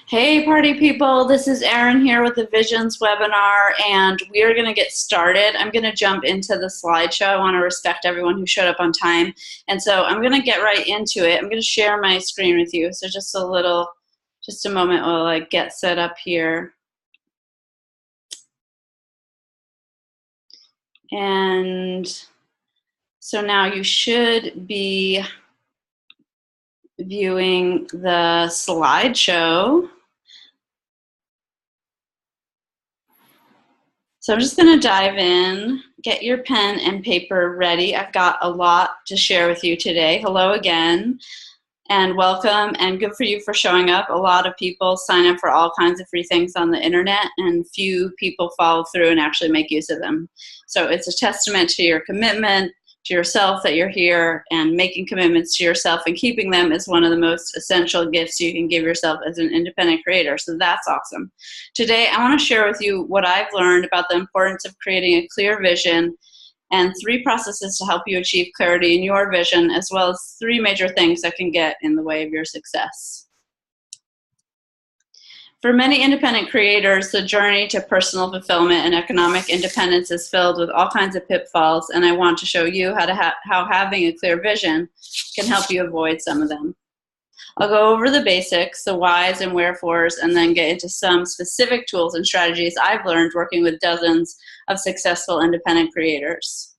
Hey party people, this is Erin here with the Visions webinar, and we are going to get started. I'm going to jump into the slideshow. I want to respect everyone who showed up on time, and so I'm going to get right into it. I'm going to share my screen with you, so just a moment while I get set up here. And so now you should be viewing the slideshow. So I'm just going to dive in. Get your pen and paper ready. I've got a lot to share with you today. Hello again, and welcome, and good for you for showing up. A lot of people sign up for all kinds of free things on the internet, and few people follow through and actually make use of them. So it's a testament to your commitment to yourself that you're here, and making commitments to yourself and keeping them is one of the most essential gifts you can give yourself as an independent creator. So that's awesome. Today, I want to share with you what I've learned about the importance of creating a clear vision and 3 processes to help you achieve clarity in your vision, as well as 3 major things that can get in the way of your success. For many independent creators, the journey to personal fulfillment and economic independence is filled with all kinds of pitfalls, and I want to show you how having a clear vision can help you avoid some of them. I'll go over the basics, the whys and wherefores, and then get into some specific tools and strategies I've learned working with dozens of successful independent creators.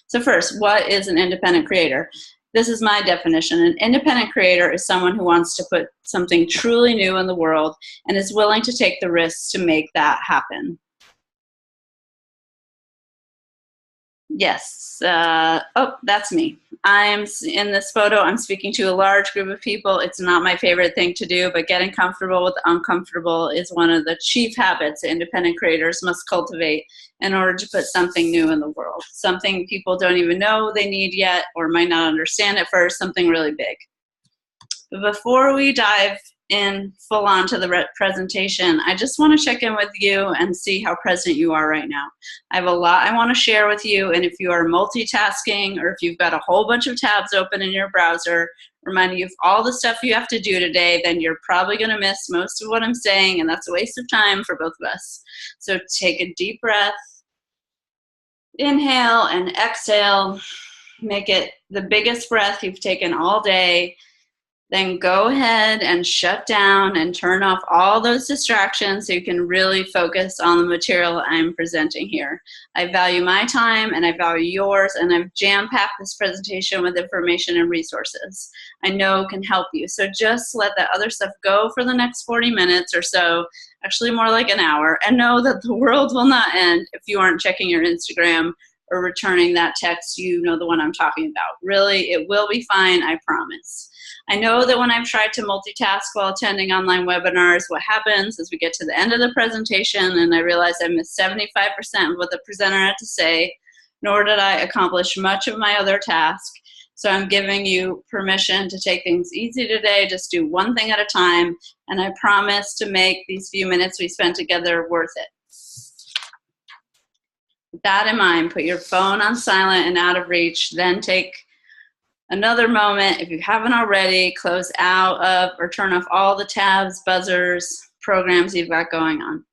So first, what is an independent creator? This is my definition. An independent creator is someone who wants to put something truly new in the world and is willing to take the risks to make that happen. Yes. Oh, that's me. I'm in this photo. I'm speaking to a large group of people. It's not my favorite thing to do, but getting comfortable with the uncomfortable is one of the chief habits independent creators must cultivate in order to put something new in the world. Something people don't even know they need yet or might not understand at first, something really big. But before we dive in full on to the presentation, I just want to check in with you and see how present you are right now. I have a lot I want to share with you, and if you are multitasking or if you've got a whole bunch of tabs open in your browser, reminding you of all the stuff you have to do today, then you're probably going to miss most of what I'm saying, and that's a waste of time for both of us. So take a deep breath, inhale and exhale, make it the biggest breath you've taken all day. Then go ahead and shut down and turn off all those distractions so you can really focus on the material I'm presenting here. I value my time and I value yours, and I've jam-packed this presentation with information and resources I know can help you. So just let that other stuff go for the next 40 minutes or so, actually more like an hour, and know that the world will not end if you aren't checking your Instagram or returning that text. You know the one I'm talking about. Really, it will be fine, I promise. I know that when I've tried to multitask while attending online webinars, what happens is we get to the end of the presentation and I realize I missed 75% of what the presenter had to say, nor did I accomplish much of my other task. So I'm giving you permission to take things easy today, just do one thing at a time, and I promise to make these few minutes we spent together worth it. With that in mind, put your phone on silent and out of reach, then take another moment, if you haven't already, close out of or turn off all the tabs, buzzers, programs you've got going on.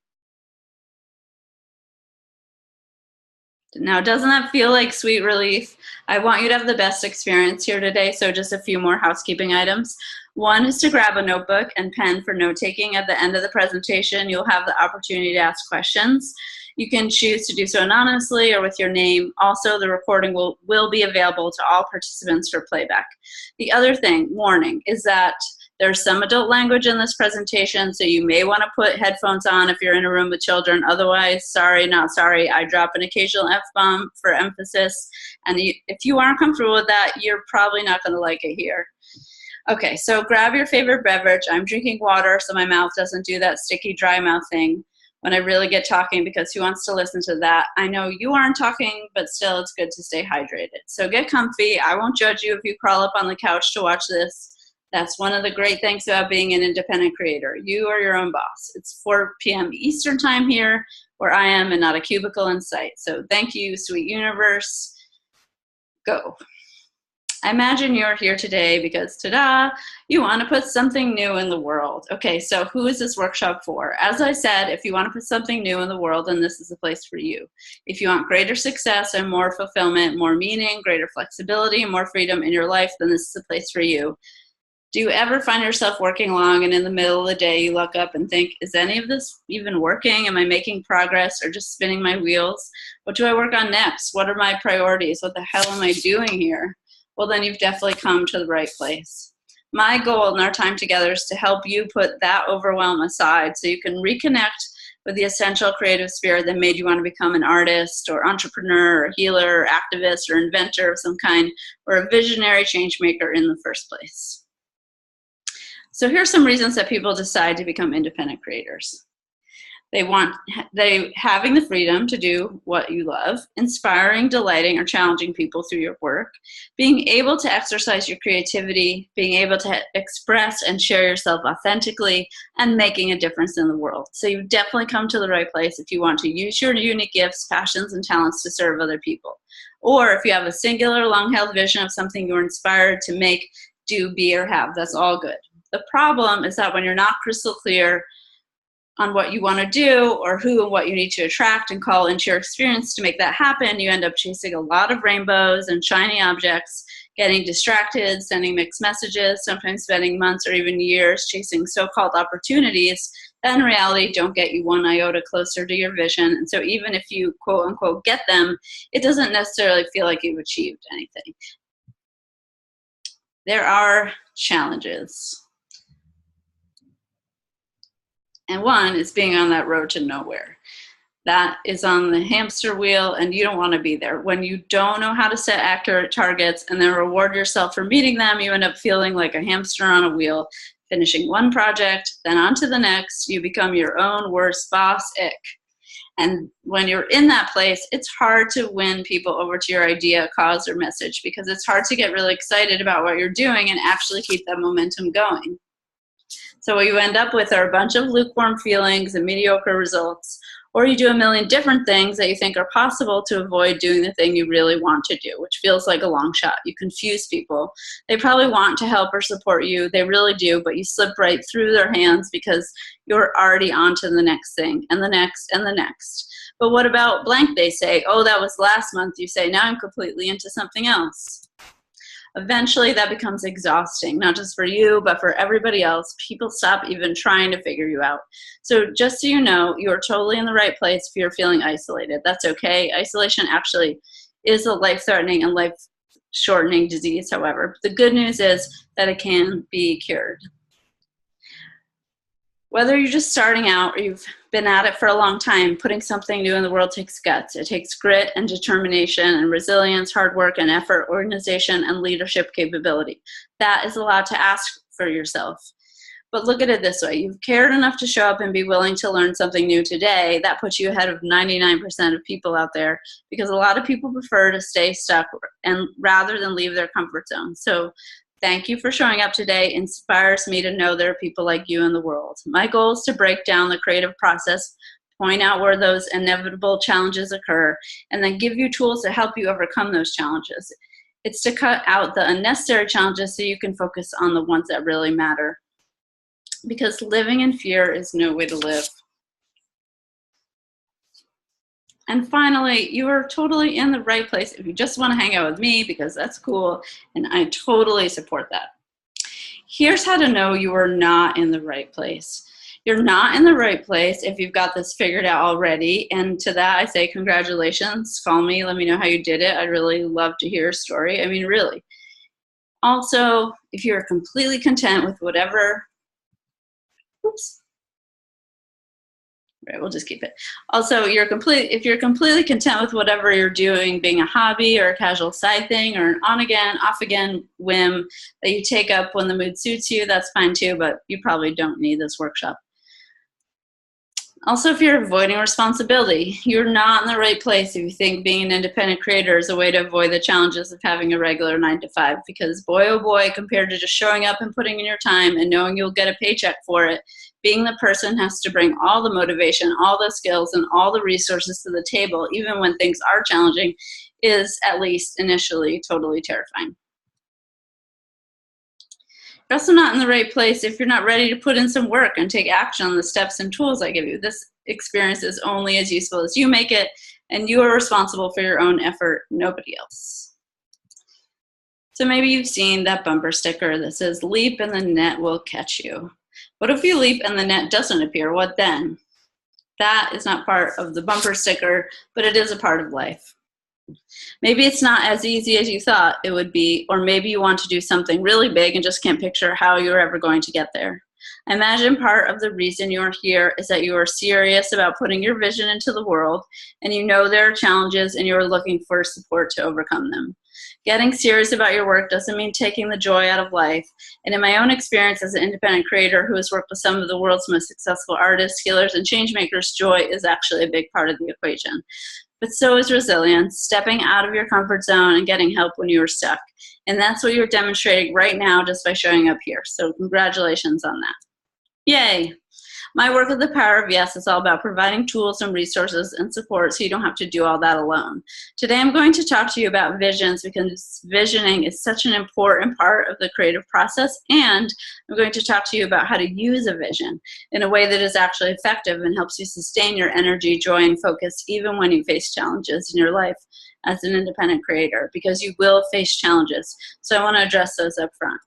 Now, doesn't that feel like sweet relief? I want you to have the best experience here today, so just a few more housekeeping items. One is to grab a notebook and pen for note-taking. At the end of the presentation, you'll have the opportunity to ask questions. You can choose to do so anonymously or with your name. Also, the recording will be available to all participants for playback. The other thing, warning, is that there's some adult language in this presentation, so you may want to put headphones on if you're in a room with children. Otherwise, sorry, not sorry. I drop an occasional F-bomb for emphasis, and if you aren't comfortable with that, you're probably not going to like it here. Okay, so grab your favorite beverage. I'm drinking water so my mouth doesn't do that sticky, dry mouth thing when I really get talking, because who wants to listen to that? I know you aren't talking, but still it's good to stay hydrated. So get comfy. I won't judge you if you crawl up on the couch to watch this. That's one of the great things about being an independent creator. You are your own boss. It's 4 p.m. Eastern time here where I am, and not a cubicle in sight. So thank you, sweet universe. Go. I imagine you're here today because, ta-da, you want to put something new in the world. Okay, so who is this workshop for? As I said, if you want to put something new in the world, then this is the place for you. If you want greater success and more fulfillment, more meaning, greater flexibility, and more freedom in your life, then this is the place for you. Do you ever find yourself working long and in the middle of the day you look up and think, is any of this even working? Am I making progress or just spinning my wheels? What do I work on next? What are my priorities? What the hell am I doing here? Well, then you've definitely come to the right place. My goal in our time together is to help you put that overwhelm aside so you can reconnect with the essential creative spirit that made you want to become an artist or entrepreneur or healer or activist or inventor of some kind, or a visionary change maker in the first place. So here's some reasons that people decide to become independent creators. Having the freedom to do what you love, inspiring, delighting, or challenging people through your work, being able to exercise your creativity, being able to express and share yourself authentically, and making a difference in the world. So you've definitely come to the right place if you want to use your unique gifts, passions, and talents to serve other people. Or if you have a singular, long-held vision of something you're inspired to make, do, be, or have, that's all good. The problem is that when you're not crystal clear on what you want to do or who and what you need to attract and call into your experience to make that happen, you end up chasing a lot of rainbows and shiny objects, getting distracted, sending mixed messages, sometimes spending months or even years chasing so-called opportunities that in reality don't get you one iota closer to your vision. And so even if you quote unquote get them, it doesn't necessarily feel like you've achieved anything. There are challenges. And one is being on that road to nowhere. That is on the hamster wheel, and you don't want to be there. When you don't know how to set accurate targets and then reward yourself for meeting them, you end up feeling like a hamster on a wheel, finishing one project, then on to the next. You become your own worst boss, ick. And when you're in that place, it's hard to win people over to your idea, cause, or message, because it's hard to get really excited about what you're doing and actually keep that momentum going. So what you end up with are a bunch of lukewarm feelings and mediocre results, or you do a million different things that you think are possible to avoid doing the thing you really want to do, which feels like a long shot. You confuse people. They probably want to help or support you. They really do, but you slip right through their hands because you're already on to the next thing and the next and the next. But what about blank? They say, oh, that was last month. You say, now I'm completely into something else. Eventually that becomes exhausting, not just for you, but for everybody else. People stop even trying to figure you out. So just so you know, you are totally in the right place if you're feeling isolated. That's okay. Isolation actually is a life-threatening and life-shortening disease, however. The good news is that it can be cured. Whether you're just starting out or you've been at it for a long time, putting something new in the world takes guts. It takes grit and determination and resilience, hard work and effort, organization and leadership capability. That is a lot to ask for yourself. But look at it this way. You've cared enough to show up and be willing to learn something new today. That puts you ahead of 99% of people out there, because a lot of people prefer to stay stuck and rather than leave their comfort zone. So thank you for showing up today. It inspires me to know there are people like you in the world. My goal is to break down the creative process, point out where those inevitable challenges occur, and then give you tools to help you overcome those challenges. It's to cut out the unnecessary challenges so you can focus on the ones that really matter. Because living in fear is no way to live. And finally, you are totally in the right place if you just want to hang out with me, because that's cool, and I totally support that. Here's how to know you are not in the right place. You're not in the right place if you've got this figured out already, and to that I say congratulations. Call me, let me know how you did it. I'd really love to hear a story. I mean, really. Also, if you're completely content with whatever, right, we'll just keep it. Also, if you're completely content with whatever you're doing, being a hobby or a casual side thing or an on-again, off-again whim that you take up when the mood suits you, that's fine too, but you probably don't need this workshop. Also, if you're avoiding responsibility, you're not in the right place if you think being an independent creator is a way to avoid the challenges of having a regular 9-to-5, because boy, oh boy, compared to just showing up and putting in your time and knowing you'll get a paycheck for it, being the person has to bring all the motivation, all the skills, and all the resources to the table, even when things are challenging, is, at least initially, totally terrifying. You're also not in the right place if you're not ready to put in some work and take action on the steps and tools I give you. This experience is only as useful as you make it, and you are responsible for your own effort, nobody else. So maybe you've seen that bumper sticker that says, "Leap and the net will catch you." What if you leap and the net doesn't appear? What then? That is not part of the bumper sticker, but it is a part of life. Maybe it's not as easy as you thought it would be, or maybe you want to do something really big and just can't picture how you're ever going to get there. I imagine part of the reason you're here is that you are serious about putting your vision into the world, and you know there are challenges and you're looking for support to overcome them. Getting serious about your work doesn't mean taking the joy out of life. And in my own experience as an independent creator who has worked with some of the world's most successful artists, healers, and changemakers, joy is actually a big part of the equation. But so is resilience, stepping out of your comfort zone and getting help when you are stuck. And that's what you're demonstrating right now just by showing up here. So congratulations on that. Yay! My work with the Power of Yes is all about providing tools and resources and support so you don't have to do all that alone. Today I'm going to talk to you about visions because visioning is such an important part of the creative process, and I'm going to talk to you about how to use a vision in a way that is actually effective and helps you sustain your energy, joy, and focus even when you face challenges in your life as an independent creator, because you will face challenges. So I want to address those up front.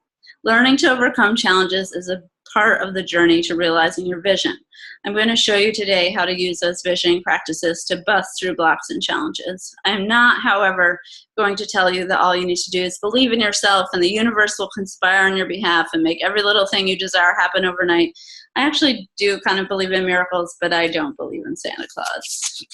Learning to overcome challenges is a part of the journey to realizing your vision. I'm going to show you today how to use those visioning practices to bust through blocks and challenges. I'm not, however, going to tell you that all you need to do is believe in yourself and the universe will conspire on your behalf and make every little thing you desire happen overnight. I actually do kind of believe in miracles, but I don't believe in Santa Claus.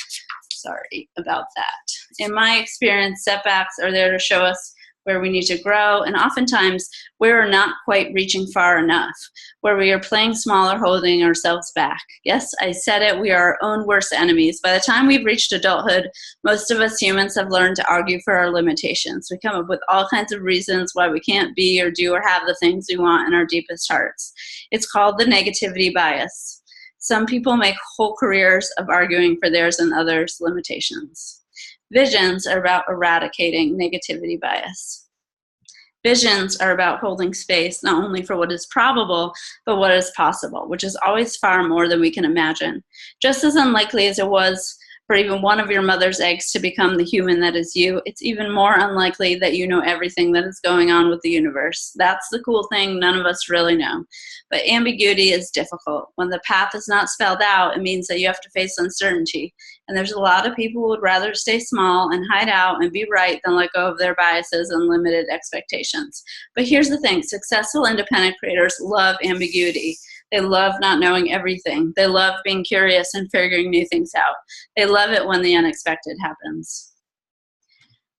Sorry about that. In my experience, setbacks are there to show us where we need to grow, and oftentimes we're not quite reaching far enough, where we are playing small or holding ourselves back. Yes, I said it, we are our own worst enemies. By the time we've reached adulthood, most of us humans have learned to argue for our limitations. We come up with all kinds of reasons why we can't be or do or have the things we want in our deepest hearts. It's called the negativity bias. Some people make whole careers of arguing for theirs and others' limitations. Visions are about eradicating negativity bias. Visions are about holding space not only for what is probable, but what is possible, which is always far more than we can imagine. Just as unlikely as it was for even one of your mother's eggs to become the human that is you, it's even more unlikely that you know everything that is going on with the universe. That's the cool thing none of us really know. But ambiguity is difficult. When the path is not spelled out, it means that you have to face uncertainty. And there's a lot of people who would rather stay small and hide out and be right than let go of their biases and limited expectations. But here's the thing, successful independent creators love ambiguity. They love not knowing everything. They love being curious and figuring new things out. They love it when the unexpected happens.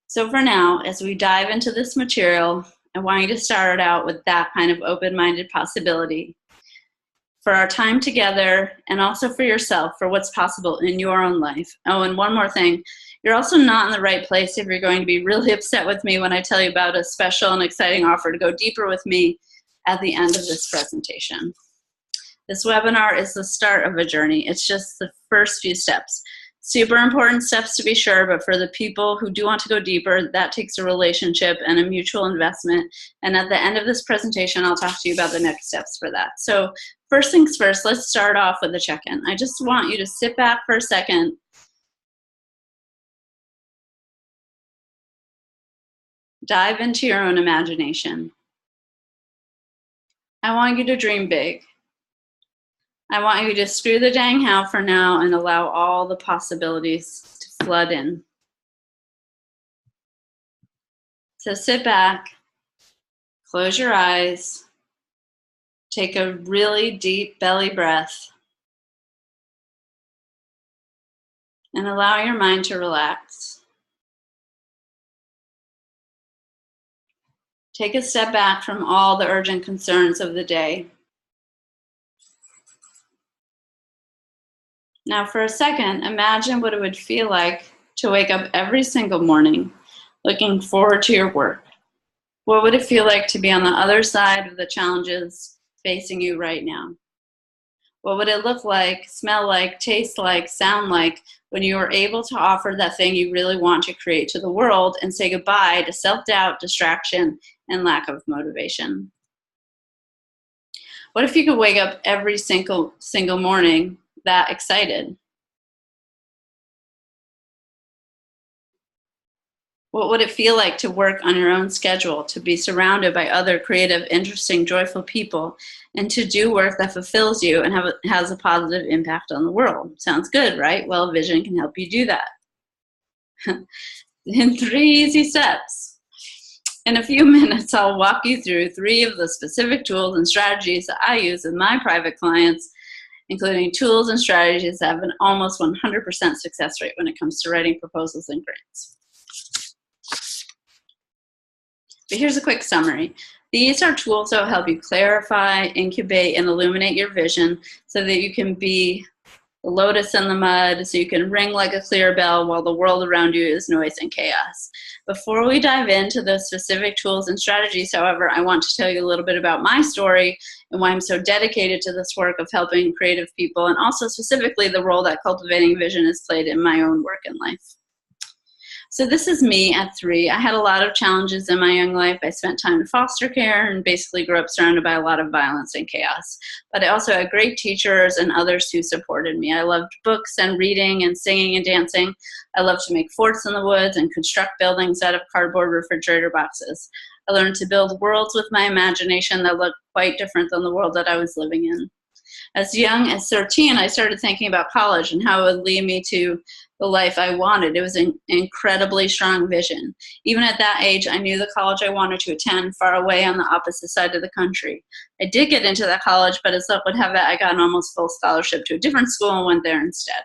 So for now, as we dive into this material, I want you to start out with that kind of open-minded possibility for our time together and also for yourself, for what's possible in your own life. Oh, and one more thing. You're also not in the right place if you're going to be really upset with me when I tell you about a special and exciting offer to go deeper with me at the end of this presentation. This webinar is the start of a journey. It's just the first few steps. Super important steps to be sure, but for the people who do want to go deeper, that takes a relationship and a mutual investment. And at the end of this presentation, I'll talk to you about the next steps for that. So first things first, let's start off with a check-in. I just want you to sit back for a second. Dive into your own imagination. I want you to dream big. I want you to screw the dang how for now and allow all the possibilities to flood in. So sit back, close your eyes, take a really deep belly breath, and allow your mind to relax. Take a step back from all the urgent concerns of the day. Now for a second, imagine what it would feel like to wake up every single morning looking forward to your work. What would it feel like to be on the other side of the challenges facing you right now? What would it look like, smell like, taste like, sound like when you are able to offer that thing you really want to create to the world and say goodbye to self-doubt, distraction, and lack of motivation? What if you could wake up every single morning that excited? What would it feel like to work on your own schedule, to be surrounded by other creative, interesting, joyful people, and to do work that fulfills you and has a positive impact on the world? Sounds good, right? Well, Vision can help you do that. In 3 easy steps. In a few minutes, I'll walk you through 3 of the specific tools and strategies that I use with my private clients, including tools and strategies that have an almost 100% success rate when it comes to writing proposals and grants. But here's a quick summary. These are tools that will help you clarify, incubate, and illuminate your vision so that you can be the lotus in the mud, so you can ring like a clear bell while the world around you is noise and chaos. Before we dive into the specific tools and strategies, however, I want to tell you a little bit about my story and why I'm so dedicated to this work of helping creative people, and also specifically the role that cultivating vision has played in my own work and life. So this is me at 3. I had a lot of challenges in my young life. I spent time in foster care and basically grew up surrounded by a lot of violence and chaos. But I also had great teachers and others who supported me. I loved books and reading and singing and dancing. I loved to make forts in the woods and construct buildings out of cardboard refrigerator boxes. I learned to build worlds with my imagination that looked quite different than the world that I was living in. As young as 13, I started thinking about college and how it would lead me to the life I wanted. It was an incredibly strong vision. Even at that age, I knew the college I wanted to attend far away on the opposite side of the country. I did get into that college, but as luck would have it, I got an almost full scholarship to a different school and went there instead.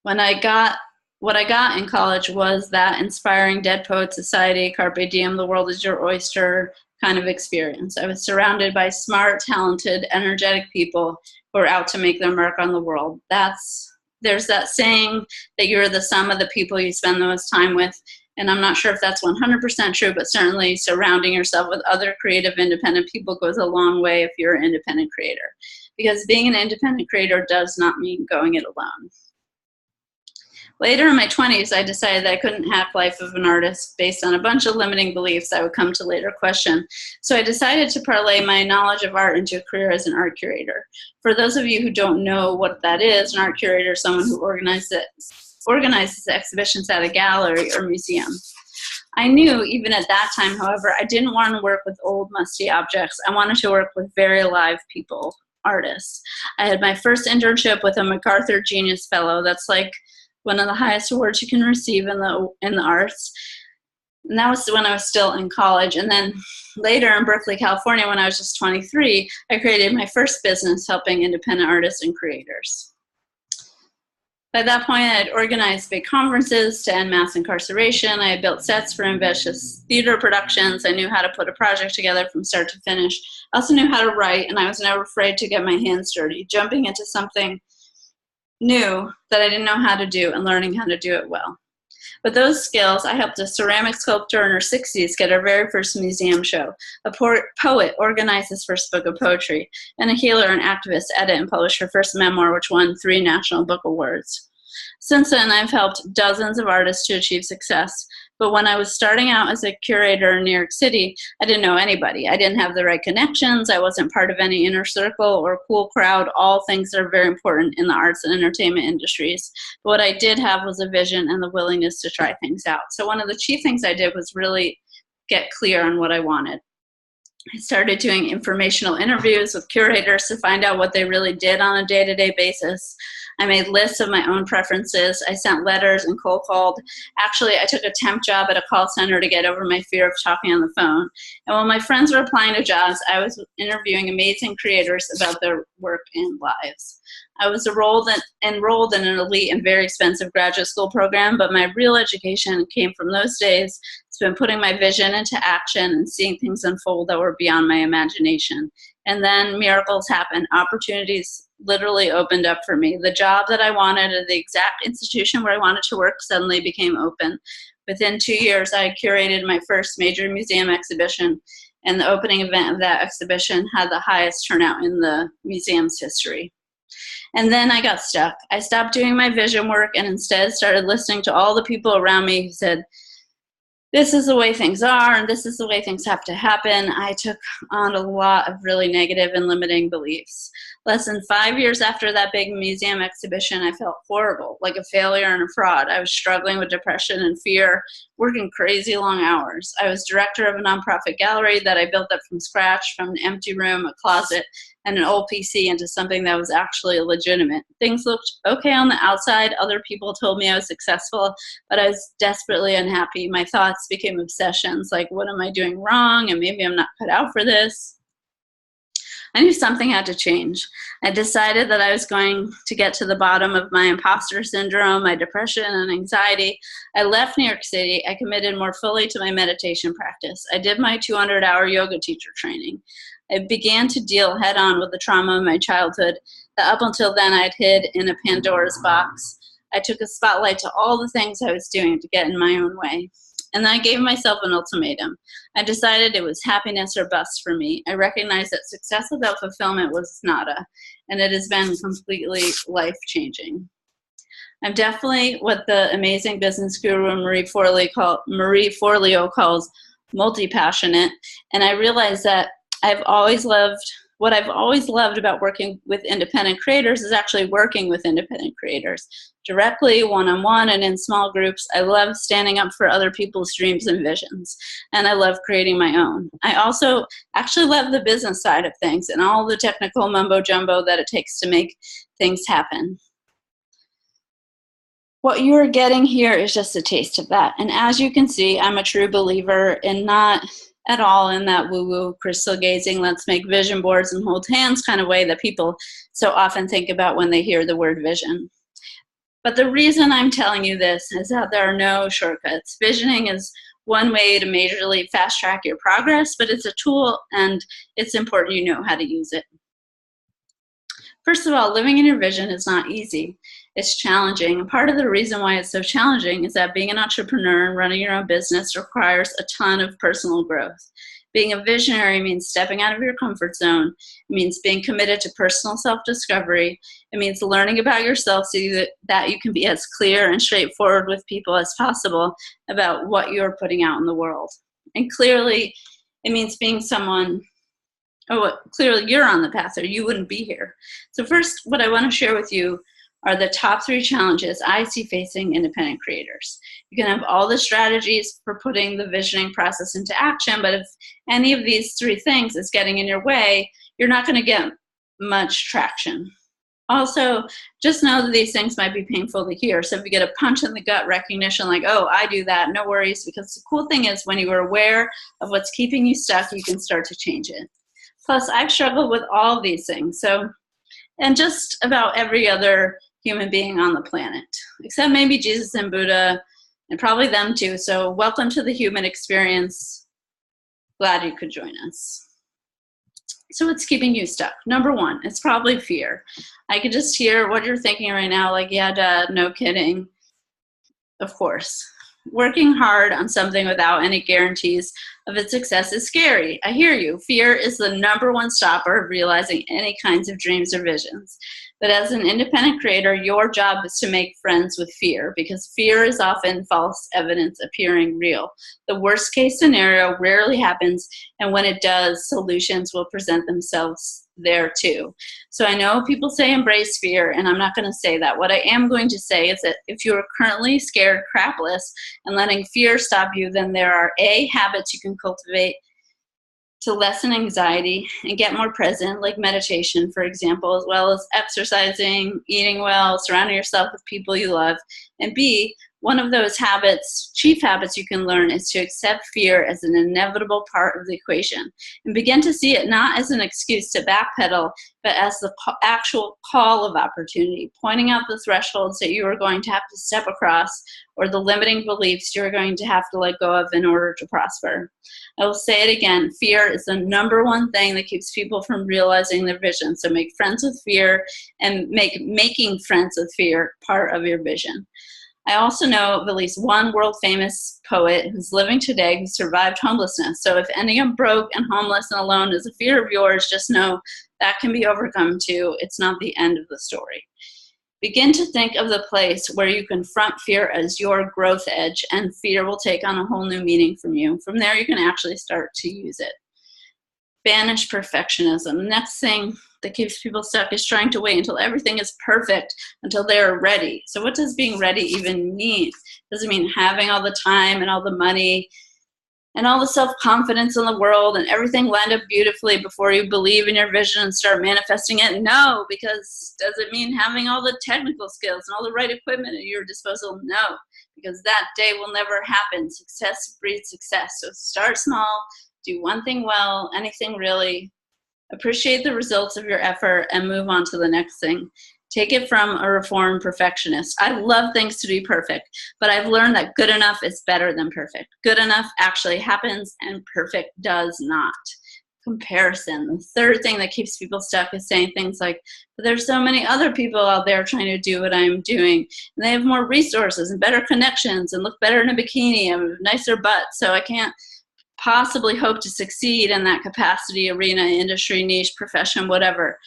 What I got in college was that inspiring Dead Poets Society, Carpe Diem, the world is your oyster kind of experience. I was surrounded by smart, talented, energetic people who are out to make their mark on the world. There's that saying that you're the sum of the people you spend the most time with, and I'm not sure if that's 100% true, but certainly surrounding yourself with other creative, independent people goes a long way if you're an independent creator. Because being an independent creator does not mean going it alone. Later in my 20s, I decided that I couldn't hack life of an artist based on a bunch of limiting beliefs I would come to later question. So I decided to parlay my knowledge of art into a career as an art curator. For those of you who don't know what that is, an art curator is someone who organizes exhibitions at a gallery or museum. I knew even at that time, however, I didn't want to work with old, musty objects. I wanted to work with very alive people, artists. I had my first internship with a MacArthur Genius Fellow. That's like one of the highest awards you can receive in the arts. And that was when I was still in college. And then later in Berkeley, California, when I was just 23, I created my first business helping independent artists and creators. By that point, I had organized big conferences to end mass incarceration. I had built sets for ambitious theater productions. I knew how to put a project together from start to finish. I also knew how to write, and I was never afraid to get my hands dirty, jumping into something new that I didn't know how to do and learning how to do it well. With those skills, I helped a ceramic sculptor in her 60s get her very first museum show. A poet organize his first book of poetry, and a healer and activist edit and publish her first memoir, which won 3 National Book Awards. Since then, I've helped dozens of artists to achieve success. But when I was starting out as a curator in New York City, I didn't know anybody. I didn't have the right connections. I wasn't part of any inner circle or cool crowd, all things that are very important in the arts and entertainment industries. But what I did have was a vision and the willingness to try things out. So one of the chief things I did was really get clear on what I wanted. I started doing informational interviews with curators to find out what they really did on a day-to-day basis. I made lists of my own preferences. I sent letters and cold called. Actually, I took a temp job at a call center to get over my fear of talking on the phone. And while my friends were applying to jobs, I was interviewing amazing creators about their work and lives. I was enrolled in an elite and very expensive graduate school program, but my real education came from those days. It's been putting my vision into action and seeing things unfold that were beyond my imagination. And then miracles happened. Opportunities literally opened up for me. The job that I wanted at the exact institution where I wanted to work suddenly became open. Within 2 years, I curated my first major museum exhibition, and the opening event of that exhibition had the highest turnout in the museum's history. And then I got stuck. I stopped doing my vision work and instead started listening to all the people around me who said, this is the way things are and this is the way things have to happen, I took on a lot of really negative and limiting beliefs. Less than 5 years after that big museum exhibition, I felt horrible, like a failure and a fraud. I was struggling with depression and fear, working crazy long hours. I was director of a nonprofit gallery that I built up from scratch, from an empty room, a closet, and an old PC into something that was actually legitimate. Things looked okay on the outside. Other people told me I was successful, but I was desperately unhappy. My thoughts became obsessions, like, what am I doing wrong? And maybe I'm not cut out for this. I knew something had to change. I decided that I was going to get to the bottom of my imposter syndrome, my depression and anxiety. I left New York City. I committed more fully to my meditation practice. I did my 200-hour yoga teacher training. I began to deal head-on with the trauma of my childhood that up until then I'd hid in a Pandora's box. I took a spotlight to all the things I was doing to get in my own way. And then I gave myself an ultimatum. I decided it was happiness or bust for me. I recognized that success without fulfillment was nada, and it has been completely life-changing. I'm definitely what the amazing business guru Marie Forleo calls multi-passionate, and I realized that what I've always loved about working with independent creators is actually working with independent creators. Directly, one-on-one, and in small groups. I love standing up for other people's dreams and visions, and I love creating my own. I also actually love the business side of things and all the technical mumbo-jumbo that it takes to make things happen. What you are getting here is just a taste of that. And as you can see, I'm a true believer in not at all in that woo-woo, crystal gazing, let's make vision boards and hold hands kind of way that people so often think about when they hear the word vision. But the reason I'm telling you this is that there are no shortcuts. Visioning is one way to majorly fast track your progress, but it's a tool and it's important you know how to use it. First of all, living in your vision is not easy. It's challenging. And part of the reason why it's so challenging is that being an entrepreneur and running your own business requires a ton of personal growth. Being a visionary means stepping out of your comfort zone. It means being committed to personal self-discovery. It means learning about yourself so that you can be as clear and straightforward with people as possible about what you're putting out in the world. And clearly, it means being someone, clearly you're on the path or you wouldn't be here. So first, what I want to share with you are the top 3 challenges I see facing independent creators. You can have all the strategies for putting the visioning process into action, but if any of these 3 things is getting in your way, you're not going to get much traction. Also, just know that these things might be painful to hear. So if you get a punch in the gut recognition like, oh, I do that, no worries, because the cool thing is when you are aware of what's keeping you stuck, you can start to change it. Plus, I've struggled with all of these things. And just about every other human being on the planet, except maybe Jesus and Buddha, and probably them too. So welcome to the human experience. Glad you could join us. So what's keeping you stuck? Number 1, it's probably fear. I could just hear what you're thinking right now, like, yeah, Dad, no kidding. Of course. Working hard on something without any guarantees of its success is scary. I hear you. Fear is the number 1 stopper of realizing any kinds of dreams or visions. But as an independent creator, your job is to make friends with fear, because fear is often false evidence appearing real. The worst case scenario rarely happens, and when it does, solutions will present themselves there too. So I know people say embrace fear, and I'm not going to say that. What I am going to say is that if you are currently scared crapless and letting fear stop you, then there are habits you can cultivate to lessen anxiety and get more present, like meditation, for example, as well as exercising, eating well, surrounding yourself with people you love. And B, one of those habits, chief habits you can learn, is to accept fear as an inevitable part of the equation and begin to see it not as an excuse to backpedal, but as the actual call of opportunity, pointing out the thresholds that you are going to have to step across or the limiting beliefs you're going to have to let go of in order to prosper. I will say it again, fear is the number 1 thing that keeps people from realizing their vision. So make friends with fear and make making friends with fear part of your vision. I also know of at least one world famous poet who's living today who survived homelessness. So if anyone broke and homeless and alone is a fear of yours, just know that can be overcome too. It's not the end of the story. Begin to think of the place where you confront fear as your growth edge, and fear will take on a whole new meaning from you. From there, you can actually start to use it. Banish perfectionism. The next thing that keeps people stuck is trying to wait until everything is perfect, until they are ready. So what does being ready even mean? Does it mean having all the time and all the money and all the self-confidence in the world and everything lined up beautifully before you believe in your vision and start manifesting it? No, because does it mean having all the technical skills and all the right equipment at your disposal? No, because that day will never happen. Success breeds success. So start small, do one thing well, anything really. Appreciate the results of your effort and move on to the next thing. Take it from a reformed perfectionist. I love things to be perfect, but I've learned that good enough is better than perfect. Good enough actually happens and perfect does not. Comparison. The third thing that keeps people stuck is saying things like, but there's so many other people out there trying to do what I'm doing, and they have more resources and better connections and look better in a bikini and a nicer butt, so I can't possibly hope to succeed in that capacity, arena, industry, niche, profession, whatever.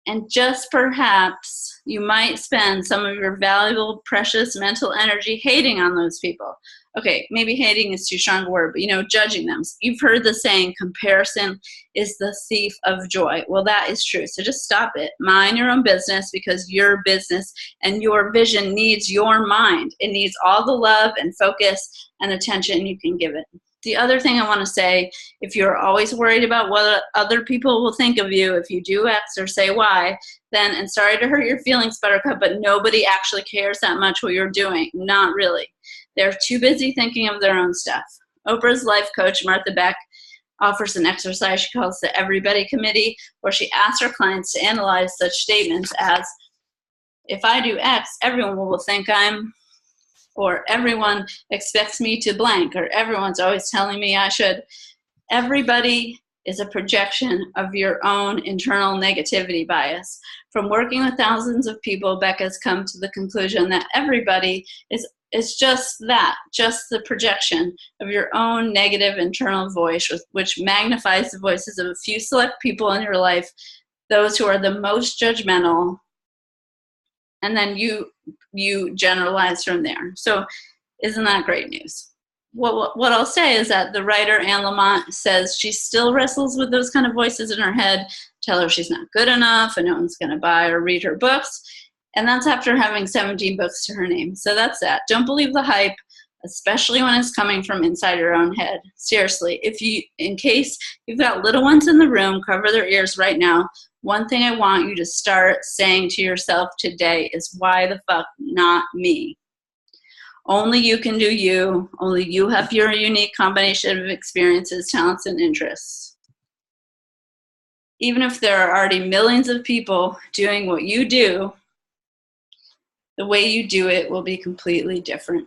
And just perhaps you might spend some of your valuable, precious mental energy hating on those people. Okay, maybe hating is too strong a word, but judging them. You've heard the saying, comparison is the thief of joy. Well, that is true. So just stop it. Mind your own business, because your business and your vision needs your mind. It needs all the love and focus and attention you can give it. The other thing I want to say, if you're always worried about what other people will think of you if you do X or say Y, then, and sorry to hurt your feelings, Buttercup, but nobody actually cares that much what you're doing. Not really. They're too busy thinking of their own stuff. Oprah's life coach, Martha Beck, offers an exercise she calls the Everybody Committee, where she asks her clients to analyze such statements as, if I do X, everyone will think I'm, or everyone expects me to blank, or everyone's always telling me I should. Everybody is a projection of your own internal negativity bias. From working with thousands of people, Becca's come to the conclusion that everybody is just that, just the projection of your own negative internal voice, which magnifies the voices of a few select people in your life, those who are the most judgmental, and then you generalize from there. So isn't that great news? What I'll say is that the writer Anne Lamott says she still wrestles with those kind of voices in her head, tell her she's not good enough and no one's going to buy or read her books. And that's after having 17 books to her name. So that's that. Don't believe the hype, especially when it's coming from inside your own head. Seriously, in case you've got little ones in the room, cover their ears right now. One thing I want you to start saying to yourself today is, why the fuck not me? Only you can do you. Only you have your unique combination of experiences, talents, and interests. Even if there are already millions of people doing what you do, the way you do it will be completely different.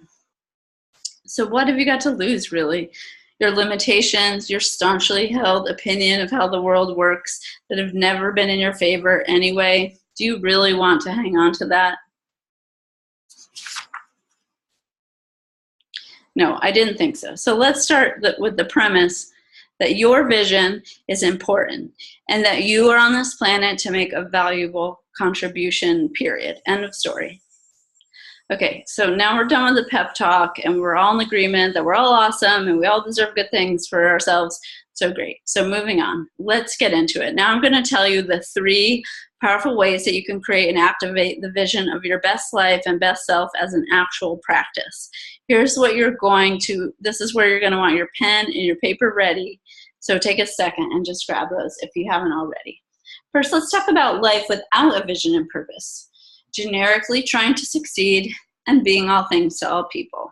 So what have you got to lose, really? Your limitations, your staunchly held opinion of how the world works that have never been in your favor anyway. Do you really want to hang on to that? No, I didn't think so. So let's start with the premise that your vision is important and that you are on this planet to make a valuable contribution, period. End of story. Okay, so now we're done with the pep talk and we're all in agreement that we're all awesome and we all deserve good things for ourselves. So great. So moving on, let's get into it. Now I'm going to tell you the 3 powerful ways that you can create and activate the vision of your best life and best self as an actual practice. Here's what this is where you're going to want your pen and your paper ready. So take a second and just grab those if you haven't already. First, let's talk about life without a vision and purpose. Generically trying to succeed and being all things to all people.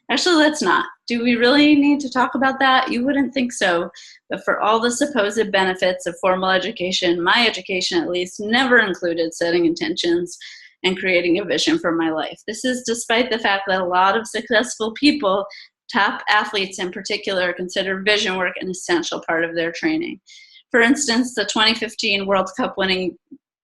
Actually, let's not. Do we really need to talk about that? You wouldn't think so. But for all the supposed benefits of formal education, my education at least never included setting intentions and creating a vision for my life. This is despite the fact that a lot of successful people, top athletes in particular, consider vision work an essential part of their training. For instance, the 2015 World Cup winning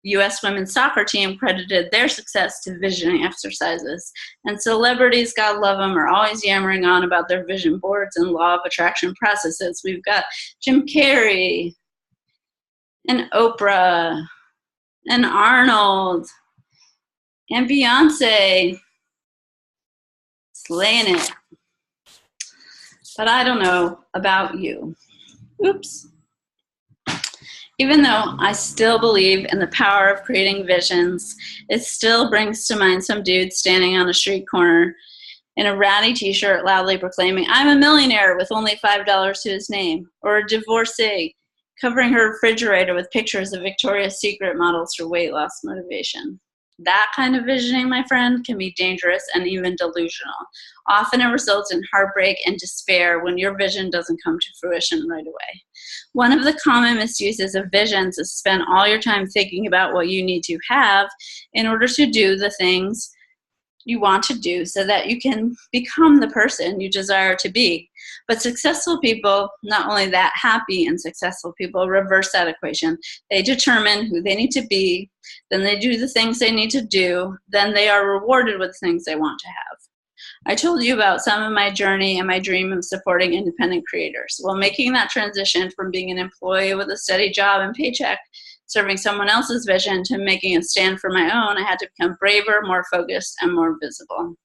U.S. women's soccer team credited their success to visioning exercises. And celebrities, God love them, are always yammering on about their vision boards and law of attraction processes. We've got Jim Carrey and Oprah and Arnold And Beyonce, slaying it. But I don't know about you. Oops. Even though I still believe in the power of creating visions, it still brings to mind some dude standing on a street corner in a ratty t-shirt loudly proclaiming, "I'm a millionaire," with only $5 to his name, or a divorcee covering her refrigerator with pictures of Victoria's Secret models for weight loss motivation. That kind of visioning, my friend, can be dangerous and even delusional. Often it results in heartbreak and despair when your vision doesn't come to fruition right away. One of the common misuses of visions is to spend all your time thinking about what you need to have in order to do the things you want to do so that you can become the person you desire to be. But successful people, not only that, happy and successful people, reverse that equation. They determine who they need to be, then they do the things they need to do, then they are rewarded with things they want to have. I told you about some of my journey and my dream of supporting independent creators. While making that transition from being an employee with a steady job and paycheck, serving someone else's vision, to making a stand for my own, I had to become braver, more focused, and more visible.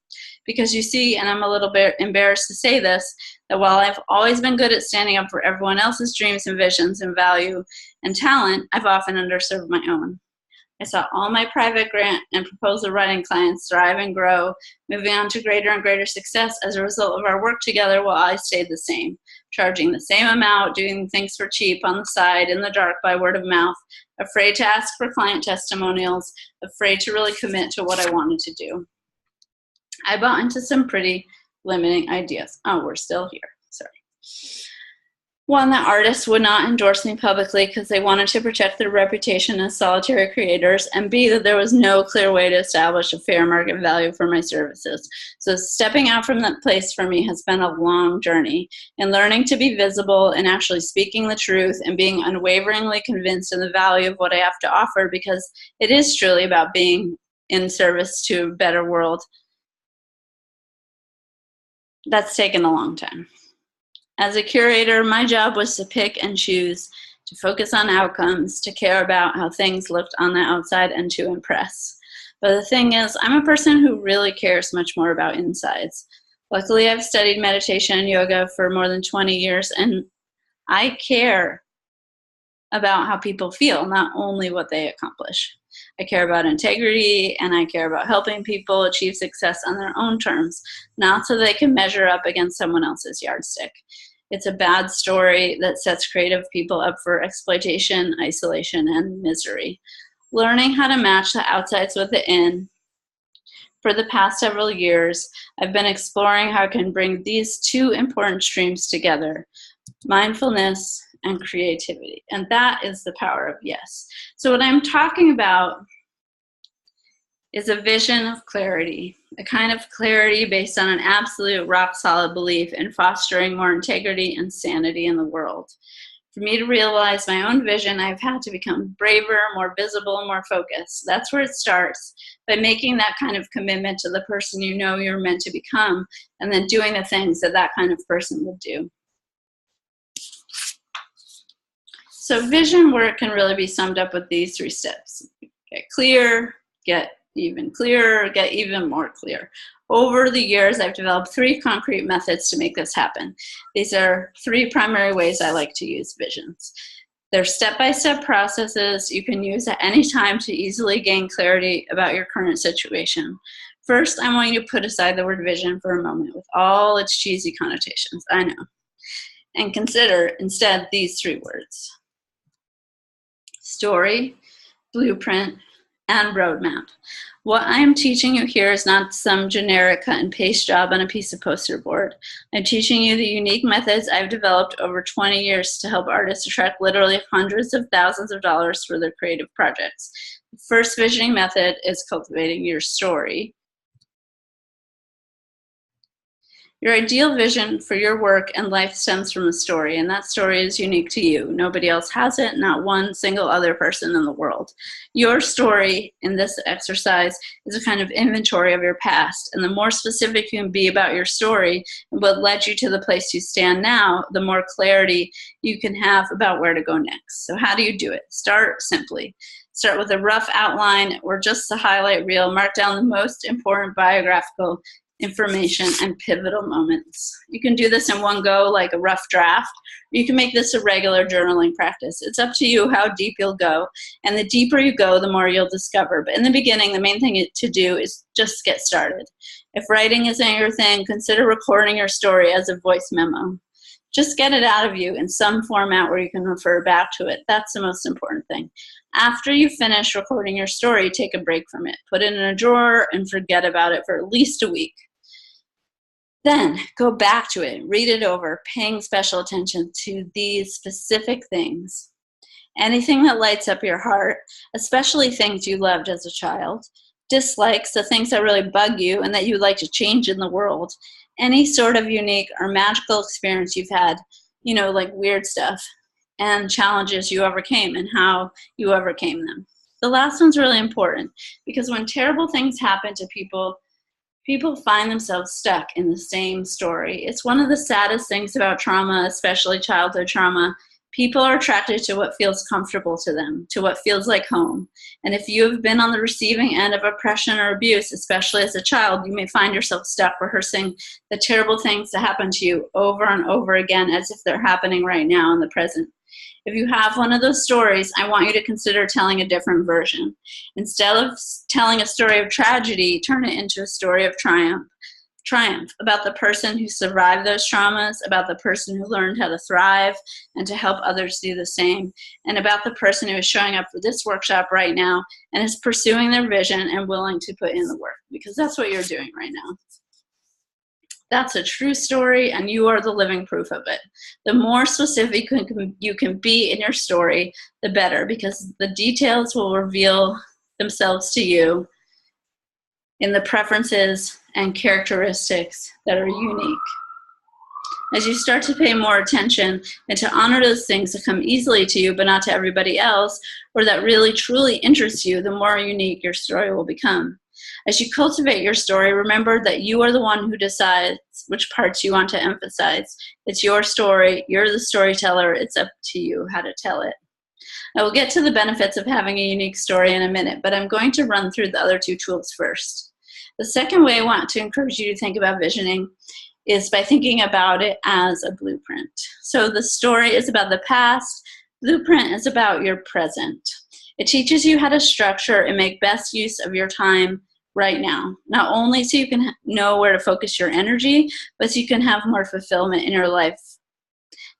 Because you see, and I'm a little bit embarrassed to say this, that while I've always been good at standing up for everyone else's dreams and visions and value and talent, I've often underserved my own. I saw all my private grant and proposal writing clients thrive and grow, moving on to greater and greater success as a result of our work together, while I stayed the same, charging the same amount, doing things for cheap on the side, in the dark, by word of mouth, afraid to ask for client testimonials, afraid to really commit to what I wanted to do. I bought into some pretty limiting ideas. Oh, we're still here. Sorry. One, that artists would not endorse me publicly because they wanted to protect their reputation as solitary creators, and B, that there was no clear way to establish a fair market value for my services. So stepping out from that place for me has been a long journey, and learning to be visible and actually speaking the truth and being unwaveringly convinced in the value of what I have to offer, because it is truly about being in service to a better world. That's taken a long time. As a curator, my job was to pick and choose, to focus on outcomes, to care about how things looked on the outside, and to impress. But the thing is, I'm a person who really cares much more about insides. Luckily, I've studied meditation and yoga for more than 20 years, and I care about how people feel, not only what they accomplish. I care about integrity, and I care about helping people achieve success on their own terms, not so they can measure up against someone else's yardstick. It's a bad story that sets creative people up for exploitation, isolation, and misery. Learning how to match the outsides with the in. For the past several years, I've been exploring how I can bring these two important streams together: mindfulness and creativity. And that is the power of yes. So what I'm talking about is a vision of clarity, a kind of clarity based on an absolute rock-solid belief in fostering more integrity and sanity in the world. For me to realize my own vision, I've had to become braver, more visible, and more focused. That's where it starts, by making that kind of commitment to the person you know you're meant to become, and then doing the things that that kind of person would do. So vision work can really be summed up with these 3 steps. Get clear, get even clearer, get even more clear. Over the years, I've developed 3 concrete methods to make this happen. These are 3 primary ways I like to use visions. They're step-by-step processes you can use at any time to easily gain clarity about your current situation. First, I want you to put aside the word vision for a moment with all its cheesy connotations, I know, and consider instead these 3 words: story, blueprint, and roadmap. What I am teaching you here is not some generic cut and paste job on a piece of poster board. I'm teaching you the unique methods I've developed over 20 years to help artists attract literally hundreds of thousands of dollars for their creative projects. The first visioning method is cultivating your story. Your ideal vision for your work and life stems from a story, and that story is unique to you. Nobody else has it, not one single other person in the world. Your story in this exercise is a kind of inventory of your past, and the more specific you can be about your story and what led you to the place you stand now, the more clarity you can have about where to go next. So how do you do it? Start simply. Start with a rough outline or just the highlight reel. Mark down the most important biographical information and pivotal moments. You can do this in one go, like a rough draft. You can make this a regular journaling practice. It's up to you how deep you'll go. And the deeper you go, the more you'll discover. But in the beginning, the main thing to do is just get started. If writing isn't your thing, consider recording your story as a voice memo. Just get it out of you in some format where you can refer back to it. That's the most important thing. After you finish recording your story, take a break from it. Put it in a drawer and forget about it for at least a week. Then go back to it, read it over, paying special attention to these specific things. Anything that lights up your heart, especially things you loved as a child, dislikes, the things that really bug you and that you'd like to change in the world, any sort of unique or magical experience you've had, like weird stuff, and challenges you overcame and how you overcame them. The last one's really important because when terrible things happen to people find themselves stuck in the same story. It's one of the saddest things about trauma, especially childhood trauma. People are attracted to what feels comfortable to them, to what feels like home. And if you have been on the receiving end of oppression or abuse, especially as a child, you may find yourself stuck rehearsing the terrible things that happen to you over and over again as if they're happening right now in the present. If you have one of those stories, I want you to consider telling a different version. Instead of telling a story of tragedy, turn it into a story of triumph. Triumph about the person who survived those traumas, about the person who learned how to thrive and to help others do the same, and about the person who is showing up for this workshop right now and is pursuing their vision and willing to put in the work, because that's what you're doing right now. That's a true story, and you are the living proof of it. The more specific you can be in your story, the better, because the details will reveal themselves to you in the preferences and characteristics that are unique. As you start to pay more attention and to honor those things that come easily to you but not to everybody else, or that really truly interest you, the more unique your story will become. As you cultivate your story, remember that you are the one who decides which parts you want to emphasize. It's your story, you're the storyteller, it's up to you how to tell it. I will get to the benefits of having a unique story in a minute, but I'm going to run through the other two tools first. The second way I want to encourage you to think about visioning is by thinking about it as a blueprint. So the story is about the past, blueprint is about your present. It teaches you how to structure and make best use of your time right now, not only so you can know where to focus your energy, but so you can have more fulfillment in your life.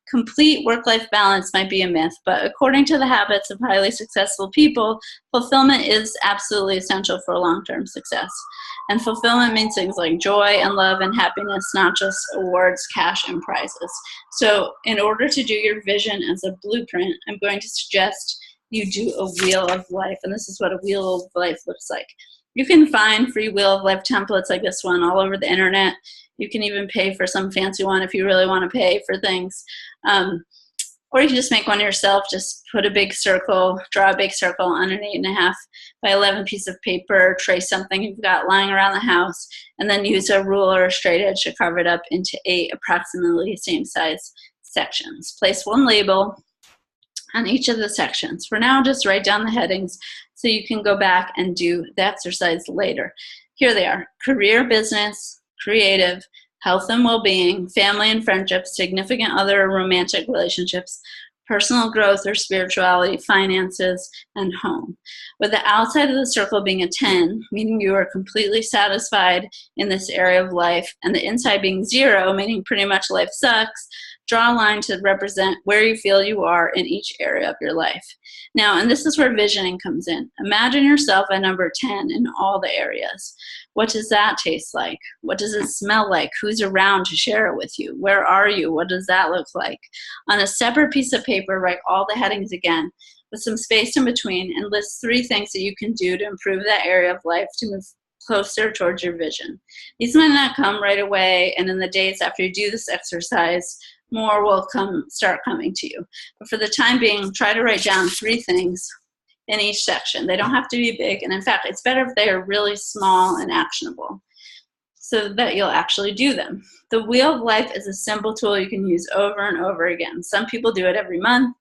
Complete work-life balance might be a myth, but according to the habits of highly successful people, fulfillment is absolutely essential for long-term success. And fulfillment means things like joy and love and happiness, not just awards, cash, and prizes. So in order to do your vision as a blueprint, I'm going to suggest you do a wheel of life, and this is what a wheel of life looks like. You can find free wheel of life templates like this one all over the internet. You can even pay for some fancy one if you really want to pay for things. Or you can just make one yourself. Just put a big circle, draw a big circle on an 8.5 by 11 piece of paper, trace something you've got lying around the house, and then use a ruler or a straight edge to carve it up into 8 approximately same size sections. Place one label on each of the sections. For now, just write down the headings so you can go back and do the exercise later. Here they are: career, business, creative, health and well-being, family and friendships, significant other or romantic relationships, personal growth or spirituality, finances, and home. With the outside of the circle being a 10, meaning you are completely satisfied in this area of life, and the inside being 0, meaning pretty much life sucks, draw a line to represent where you feel you are in each area of your life. Now, and this is where visioning comes in. Imagine yourself at number 10 in all the areas. What does that taste like? What does it smell like? Who's around to share it with you? Where are you? What does that look like? On a separate piece of paper, write all the headings again with some space in between, and list 3 things that you can do to improve that area of life to move closer towards your vision. These might not come right away, and in the days after you do this exercise, more will start coming to you. But for the time being, try to write down 3 things in each section. They don't have to be big, and in fact, it's better if they are really small and actionable so that you'll actually do them. The Wheel of Life is a simple tool you can use over and over again. Some people do it every month,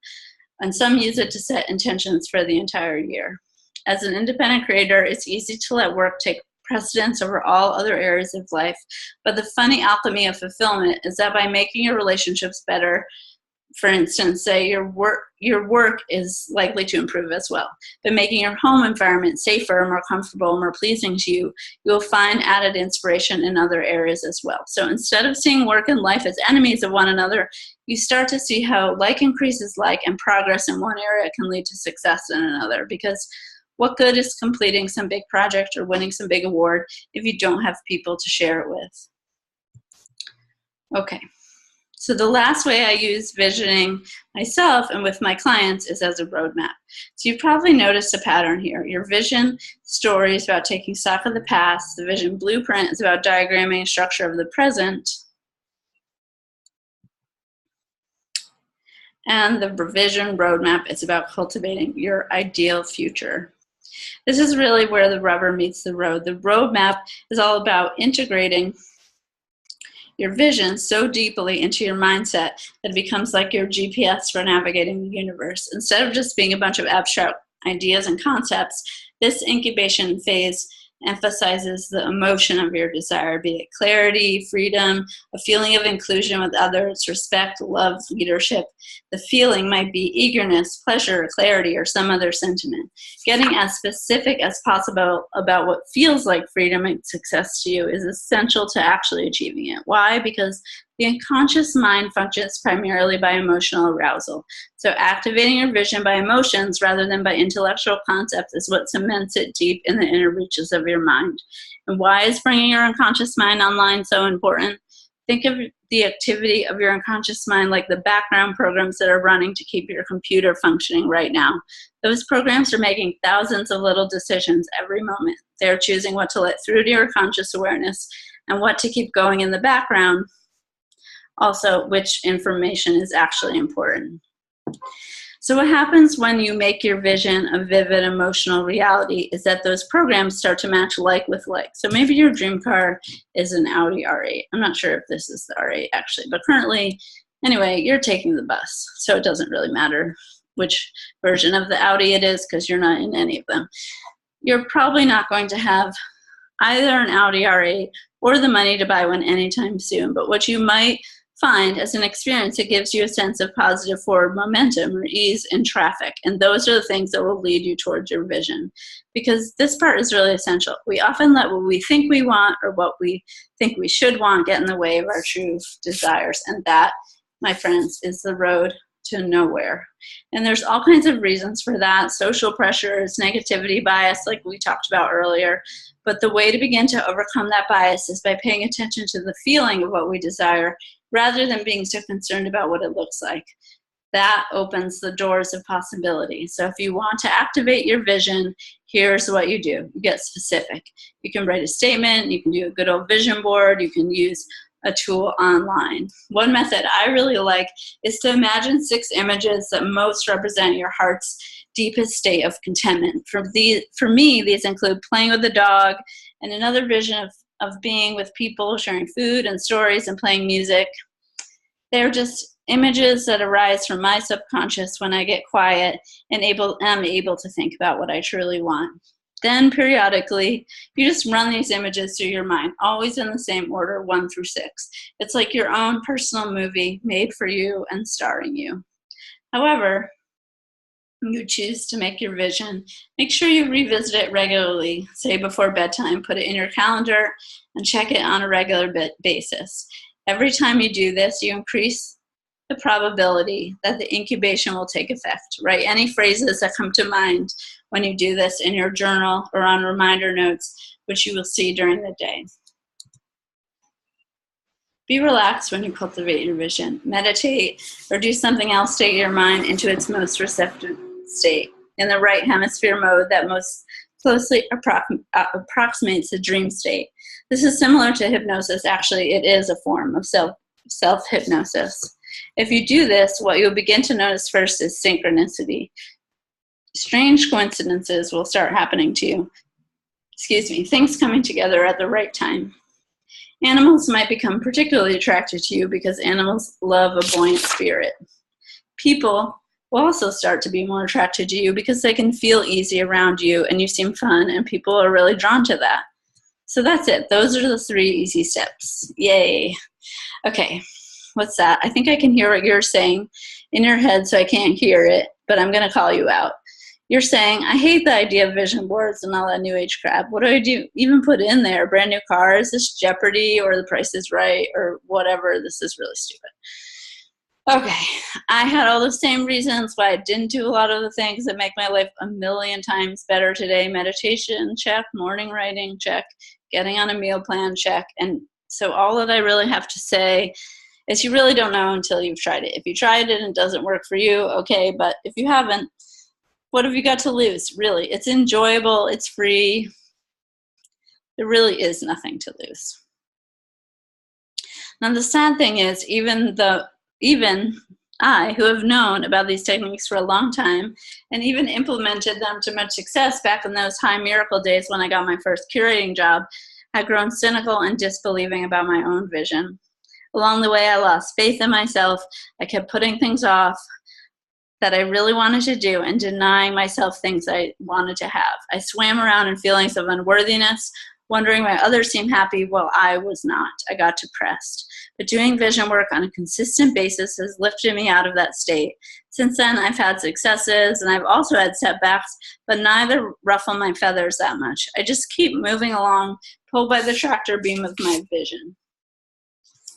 and some use it to set intentions for the entire year. As an independent creator, it's easy to let work take precedence over all other areas of life. But the funny alchemy of fulfillment is that by making your relationships better, for instance, say your work is likely to improve as well. By making your home environment safer, more comfortable, more pleasing to you, you'll find added inspiration in other areas as well. So instead of seeing work and life as enemies of one another, you start to see how like increases like, and progress in one area can lead to success in another. Because what good is completing some big project or winning some big award if you don't have people to share it with? Okay. So the last way I use visioning myself and with my clients is as a roadmap. So you've probably noticed a pattern here. Your vision story is about taking stock of the past. The vision blueprint is about diagramming a structure of the present. And the vision roadmap is about cultivating your ideal future. This is really where the rubber meets the road. The roadmap is all about integrating your vision so deeply into your mindset that it becomes like your GPS for navigating the universe. Instead of just being a bunch of abstract ideas and concepts, this incubation phase emphasizes the emotion of your desire, be it clarity, freedom, a feeling of inclusion with others, respect, love, leadership. The feeling might be eagerness, pleasure, clarity, or some other sentiment. Getting as specific as possible about what feels like freedom and success to you is essential to actually achieving it. Why? Because the unconscious mind functions primarily by emotional arousal. So activating your vision by emotions rather than by intellectual concepts is what cements it deep in the inner reaches of your mind. And why is bringing your unconscious mind online so important? Think of the activity of your unconscious mind like the background programs that are running to keep your computer functioning right now. Those programs are making thousands of little decisions every moment. They're choosing what to let through to your conscious awareness and what to keep going in the background. Also, which information is actually important. So what happens when you make your vision a vivid emotional reality is that those programs start to match like with like. So maybe your dream car is an Audi R8. I'm not sure if this is the R8 actually, but currently, anyway, you're taking the bus. So it doesn't really matter which version of the Audi it is because you're not in any of them. You're probably not going to have either an Audi R8 or the money to buy one anytime soon, but what you might find as an experience, it gives you a sense of positive forward momentum or ease in traffic. And those are the things that will lead you towards your vision. Because this part is really essential. We often let what we think we want or what we think we should want get in the way of our true desires. And that, my friends, is the road to nowhere. And there's all kinds of reasons for that. Social pressures, negativity bias, like we talked about earlier. But the way to begin to overcome that bias is by paying attention to the feeling of what we desire rather than being so concerned about what it looks like. That opens the doors of possibility. So if you want to activate your vision, here's what you do. You get specific. You can write a statement. You can do a good old vision board. You can use a tool online. One method I really like is to imagine 6 images that most represent your heart's deepest state of contentment. For me, these include playing with the dog and another vision of being with people, sharing food and stories and playing music. They're just images that arise from my subconscious when I get quiet and am able to think about what I truly want. Then periodically, you just run these images through your mind, always in the same order, 1 through 6. It's like your own personal movie made for you and starring you. However, you choose to make your vision, make sure you revisit it regularly, say before bedtime, put it in your calendar, and check it on a regular basis. Every time you do this, you increase the probability that the incubation will take effect. Write any phrases that come to mind when you do this in your journal or on reminder notes, which you will see during the day. Be relaxed when you cultivate your vision. Meditate or do something else to get your mind into its most receptive state in the right hemisphere mode that most closely approximates the dream state. This is similar to hypnosis. Actually, it is a form of self-hypnosis. If you do this, what you'll begin to notice first is synchronicity. Strange coincidences will start happening to you. Things coming together at the right time. Animals might become particularly attracted to you because animals love a buoyant spirit. People will also start to be more attracted to you because they can feel easy around you and you seem fun and people are really drawn to that. So that's it. Those are the 3 easy steps. Yay. Okay, what's that? I think I can hear what you're saying in your head, so I can't hear it, but I'm going to call you out. You're saying, I hate the idea of vision boards and all that new age crap. What do I do? Even put in there? Brand new car? Is this Jeopardy or The Price is Right or whatever? This is really stupid. Okay, I had all the same reasons why I didn't do a lot of the things that make my life a million times better today. Meditation, check. Morning writing, check. Getting on a meal plan, check. And so all that I really have to say is you really don't know until you've tried it. If you tried it and it doesn't work for you, okay, but if you haven't, what have you got to lose? Really, it's enjoyable, it's free. There really is nothing to lose. Now the sad thing is, even I, who have known about these techniques for a long time and even implemented them to much success back in those high miracle days when I got my first curating job, had grown cynical and disbelieving about my own vision. Along the way, I lost faith in myself. I kept putting things off that I really wanted to do and denying myself things I wanted to have. I swam around in feelings of unworthiness, wondering why others seemed happy while I was not. I got depressed. But doing vision work on a consistent basis has lifted me out of that state. Since then, I've had successes and I've also had setbacks, but neither ruffle my feathers that much. I just keep moving along, pulled by the tractor beam of my vision.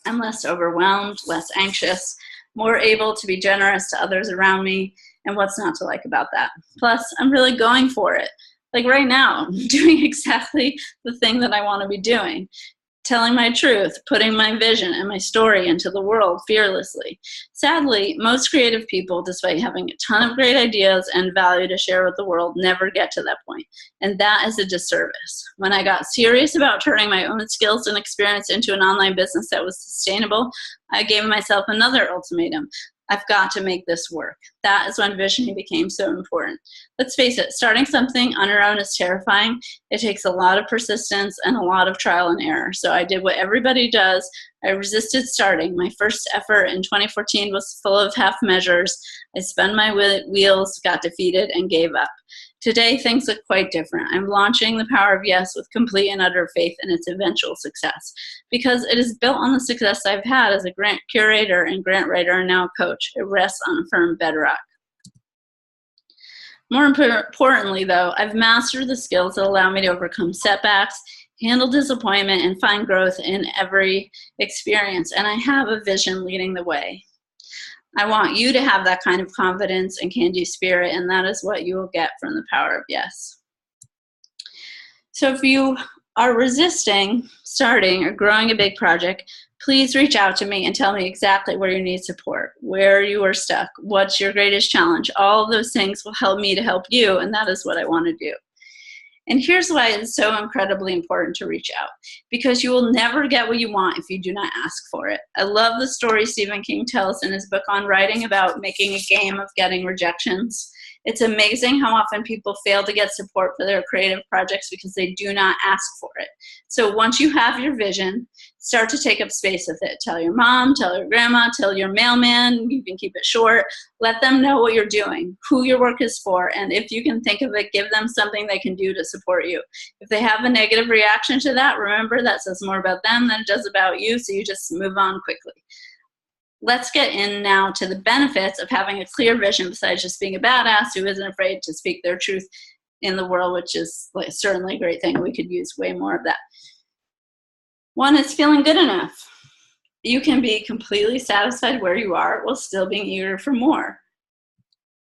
I'm less overwhelmed, less anxious, more able to be generous to others around me, and what's not to like about that? Plus, I'm really going for it. Like right now, I'm doing exactly the thing that I want to be doing. Telling my truth, putting my vision and my story into the world fearlessly. Sadly, most creative people, despite having a ton of great ideas and value to share with the world, never get to that point. And that is a disservice. When I got serious about turning my own skills and experience into an online business that was sustainable, I gave myself another ultimatum. I've got to make this work. That is when visioning became so important. Let's face it, starting something on your own is terrifying. It takes a lot of persistence and a lot of trial and error. So I did what everybody does. I resisted starting. My first effort in 2014 was full of half measures. I spun my wheels, got defeated, and gave up. Today, things look quite different. I'm launching The Power of Yes with complete and utter faith in its eventual success because it is built on the success I've had as a grant curator and grant writer and now coach. It rests on a firm bedrock. More importantly, though, I've mastered the skills that allow me to overcome setbacks, handle disappointment, and find growth in every experience. And I have a vision leading the way. I want you to have that kind of confidence and can-do spirit, and that is what you will get from The Power of Yes. So if you are resisting starting or growing a big project, please reach out to me and tell me exactly where you need support, where you are stuck, what's your greatest challenge. All of those things will help me to help you, and that is what I want to do. And here's why it's so incredibly important to reach out, because you will never get what you want if you do not ask for it. I love the story Stephen King tells in his book on writing about making a game of getting rejections. It's amazing how often people fail to get support for their creative projects because they do not ask for it. So once you have your vision, start to take up space with it. Tell your mom, tell your grandma, tell your mailman. You can keep it short. Let them know what you're doing, who your work is for, and if you can think of it, give them something they can do to support you. If they have a negative reaction to that, remember that says more about them than it does about you, so you just move on quickly. Let's get in now to the benefits of having a clear vision besides just being a badass who isn't afraid to speak their truth in the world, which is certainly a great thing. We could use way more of that. One is feeling good enough. You can be completely satisfied where you are while still being eager for more.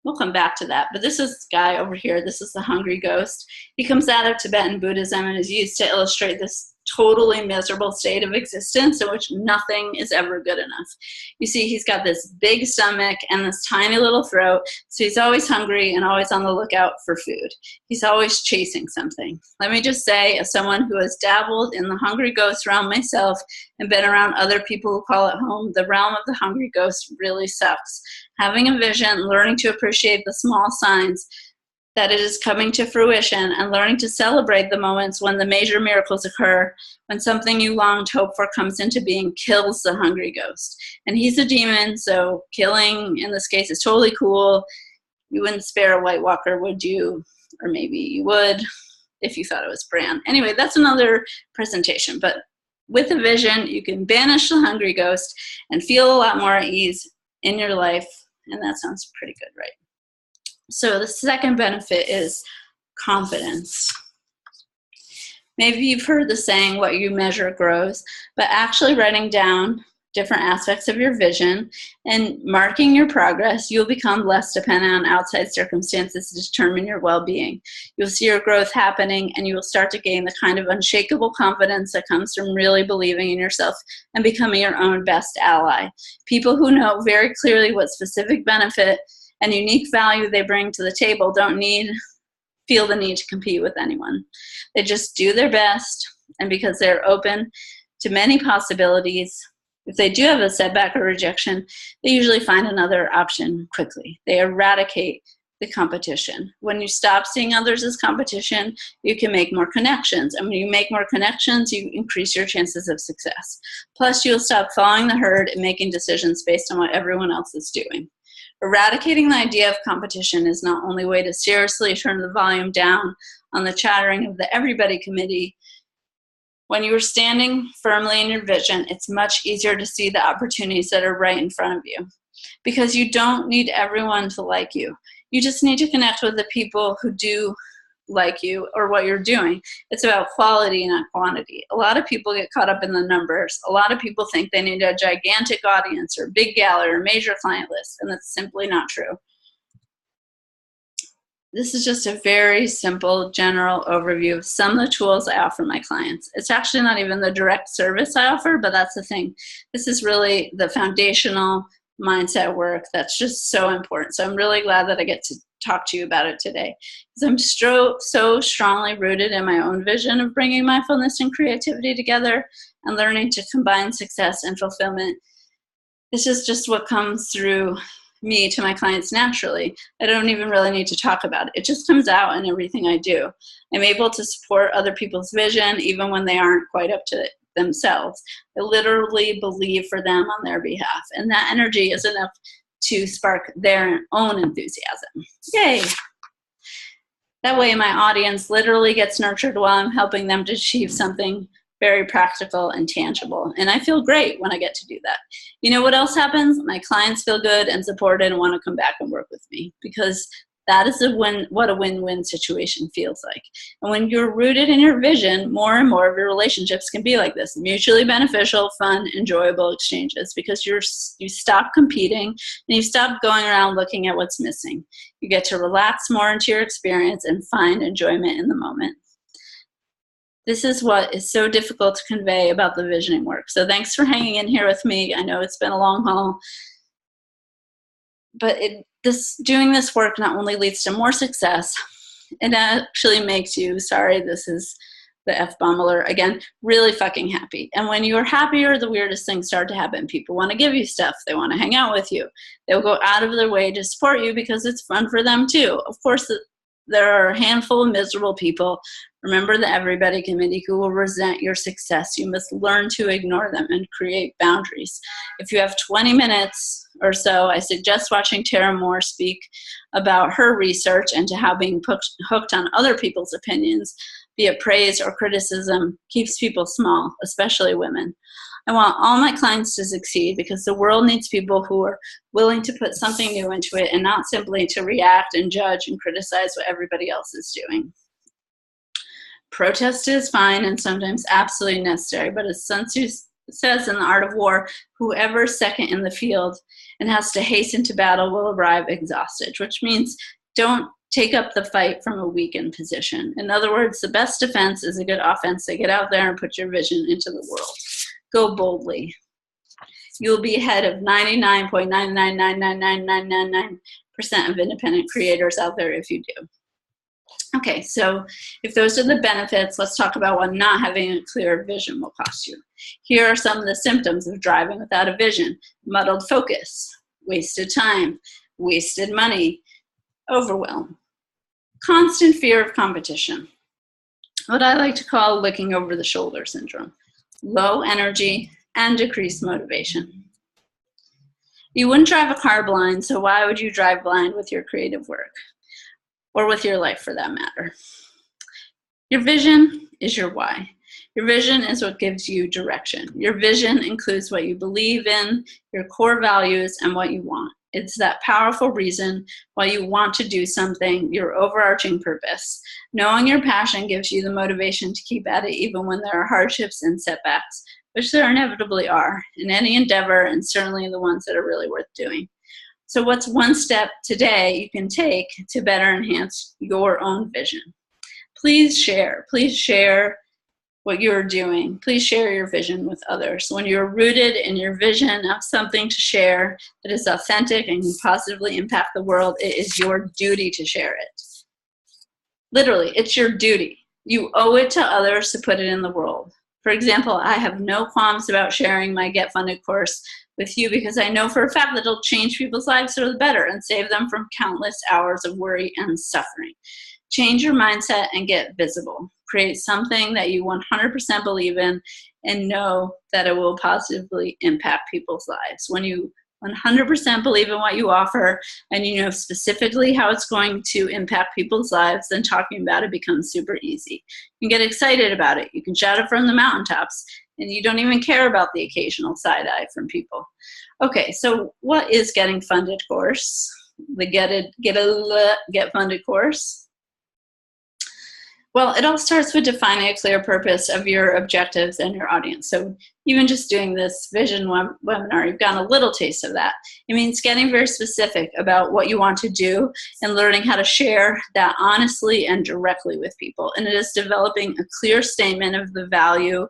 We'll come back to that. But this is this guy over here. This is the hungry ghost. He comes out of Tibetan Buddhism and is used to illustrate this totally miserable state of existence in which nothing is ever good enough. You see, he's got this big stomach and this tiny little throat, so he's always hungry and always on the lookout for food. He's always chasing something. Let me just say, as someone who has dabbled in the hungry ghost realm myself and been around other people who call it home, the realm of the hungry ghost really sucks. Having a vision, learning to appreciate the small signs, that it is coming to fruition, and learning to celebrate the moments when the major miracles occur, when something you longed, hoped for comes into being, kills the hungry ghost. And he's a demon, so killing in this case is totally cool. You wouldn't spare a White Walker, would you? Or maybe you would if you thought it was Bran. Anyway, that's another presentation. But with a vision, you can banish the hungry ghost and feel a lot more at ease in your life. And that sounds pretty good, right? So the second benefit is confidence. Maybe you've heard the saying, what you measure grows, but actually writing down different aspects of your vision and marking your progress, you'll become less dependent on outside circumstances to determine your well-being. You'll see your growth happening, and you will start to gain the kind of unshakable confidence that comes from really believing in yourself and becoming your own best ally. People who know very clearly what specific benefit and unique value they bring to the table don't feel the need to compete with anyone. They just do their best, and because they're open to many possibilities, if they do have a setback or rejection, they usually find another option quickly. They eradicate the competition. When you stop seeing others as competition, you can make more connections. And when you make more connections, you increase your chances of success. Plus, you'll stop following the herd and making decisions based on what everyone else is doing. Eradicating the idea of competition is not only a way to seriously turn the volume down on the chattering of the everybody committee. When you are standing firmly in your vision, it's much easier to see the opportunities that are right in front of you, because you don't need everyone to like you. You just need to connect with the people who do like you or what you're doing. It's about quality, not quantity. A lot of people get caught up in the numbers. A lot of people think they need a gigantic audience or big gallery or major client list, and that's simply not true. This is just a very simple general overview of some of the tools I offer my clients. It's actually not even the direct service I offer, but that's the thing. This is really the foundational mindset work that's just so important. So I'm really glad that I get to talk to you about it today, because I'm so strongly rooted in my own vision of bringing mindfulness and creativity together and learning to combine success and fulfillment. This is just what comes through me to my clients naturally. I don't even really need to talk about it. It just comes out in everything I do. I'm able to support other people's vision even when they aren't quite up to it themselves. I literally believe for them on their behalf, and that energy is enough to spark their own enthusiasm. Yay! That way my audience literally gets nurtured while I'm helping them to achieve something very practical and tangible. And I feel great when I get to do that. You know what else happens? My clients feel good and supported and want to come back and work with me, because that is what a win-win situation feels like. And when you're rooted in your vision, more and more of your relationships can be like this: mutually beneficial, fun, enjoyable exchanges, because you stop competing and you stop going around looking at what's missing. You get to relax more into your experience and find enjoyment in the moment. This is what is so difficult to convey about the visioning work. So thanks for hanging in here with me. I know it's been a long haul, but doing this work not only leads to more success, it actually makes you, sorry, this is the F-bomb alert again, really fucking happy. And when you're happier, the weirdest things start to happen. People want to give you stuff. They want to hang out with you. They'll go out of their way to support you because it's fun for them too. Of course, there are a handful of miserable people. Remember the everybody committee who will resent your success. You must learn to ignore them and create boundaries. If you have 20 minutes or so, I suggest watching Tara Moore speak about her research into how being hooked on other people's opinions, be it praise or criticism, keeps people small, especially women. I want all my clients to succeed, because the world needs people who are willing to put something new into it and not simply to react and judge and criticize what everybody else is doing. Protest is fine and sometimes absolutely necessary, but as Sun Tzu says in The Art of War, whoever's second in the field and has to hasten to battle will arrive exhausted, which means don't take up the fight from a weakened position. In other words, the best defense is a good offense. So get out there and put your vision into the world. Go boldly. You'll be ahead of 99.9999999% of independent creators out there if you do. Okay, so if those are the benefits, let's talk about what not having a clear vision will cost you. Here are some of the symptoms of driving without a vision: muddled focus, wasted time, wasted money, overwhelm. Constant fear of competition, what I like to call looking over the shoulder syndrome, low energy, and decreased motivation. You wouldn't drive a car blind, so why would you drive blind with your creative work? Or with your life, for that matter. Your vision is your why. Your vision is what gives you direction. Your vision includes what you believe in, your core values, and what you want. It's that powerful reason why you want to do something, your overarching purpose. Knowing your passion gives you the motivation to keep at it even when there are hardships and setbacks, which there inevitably are in any endeavor, and certainly in the ones that are really worth doing. So what's one step today you can take to better enhance your own vision? Please share what you're doing. Please share your vision with others. When you're rooted in your vision of something to share that is authentic and can positively impact the world, it is your duty to share it. Literally, it's your duty. You owe it to others to put it in the world. For example, I have no qualms about sharing my Get Funded course with you because I know for a fact that it'll change people's lives for the better and save them from countless hours of worry and suffering. Change your mindset and get visible. Create something that you 100% believe in and know that it will positively impact people's lives. When you 100% believe in what you offer and you know specifically how it's going to impact people's lives, then talking about it becomes super easy. You can get excited about it. You can shout it from the mountaintops, and you don't even care about the occasional side eye from people. Okay, so what is Getting Funded course? The Get Funded course? Well, it all starts with defining a clear purpose of your objectives and your audience. So even just doing this vision webinar, you've gotten a little taste of that. It means getting very specific about what you want to do and learning how to share that honestly and directly with people. And it is developing a clear statement of the value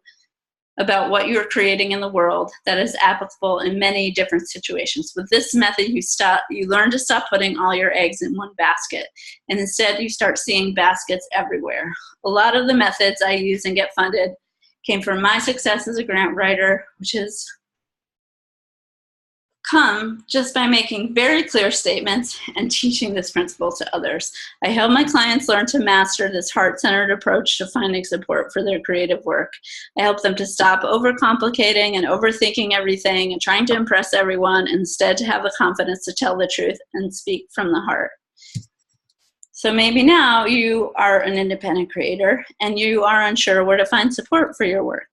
about what you're creating in the world that is applicable in many different situations. With this method, you learn to stop putting all your eggs in one basket, and instead you start seeing baskets everywhere. A lot of the methods I use and Get Funded came from my success as a grant writer, which has come just by making very clear statements and teaching this principle to others. I help my clients learn to master this heart-centered approach to finding support for their creative work. I help them to stop overcomplicating and overthinking everything and trying to impress everyone, instead to have the confidence to tell the truth and speak from the heart. So maybe now you are an independent creator and you are unsure where to find support for your work.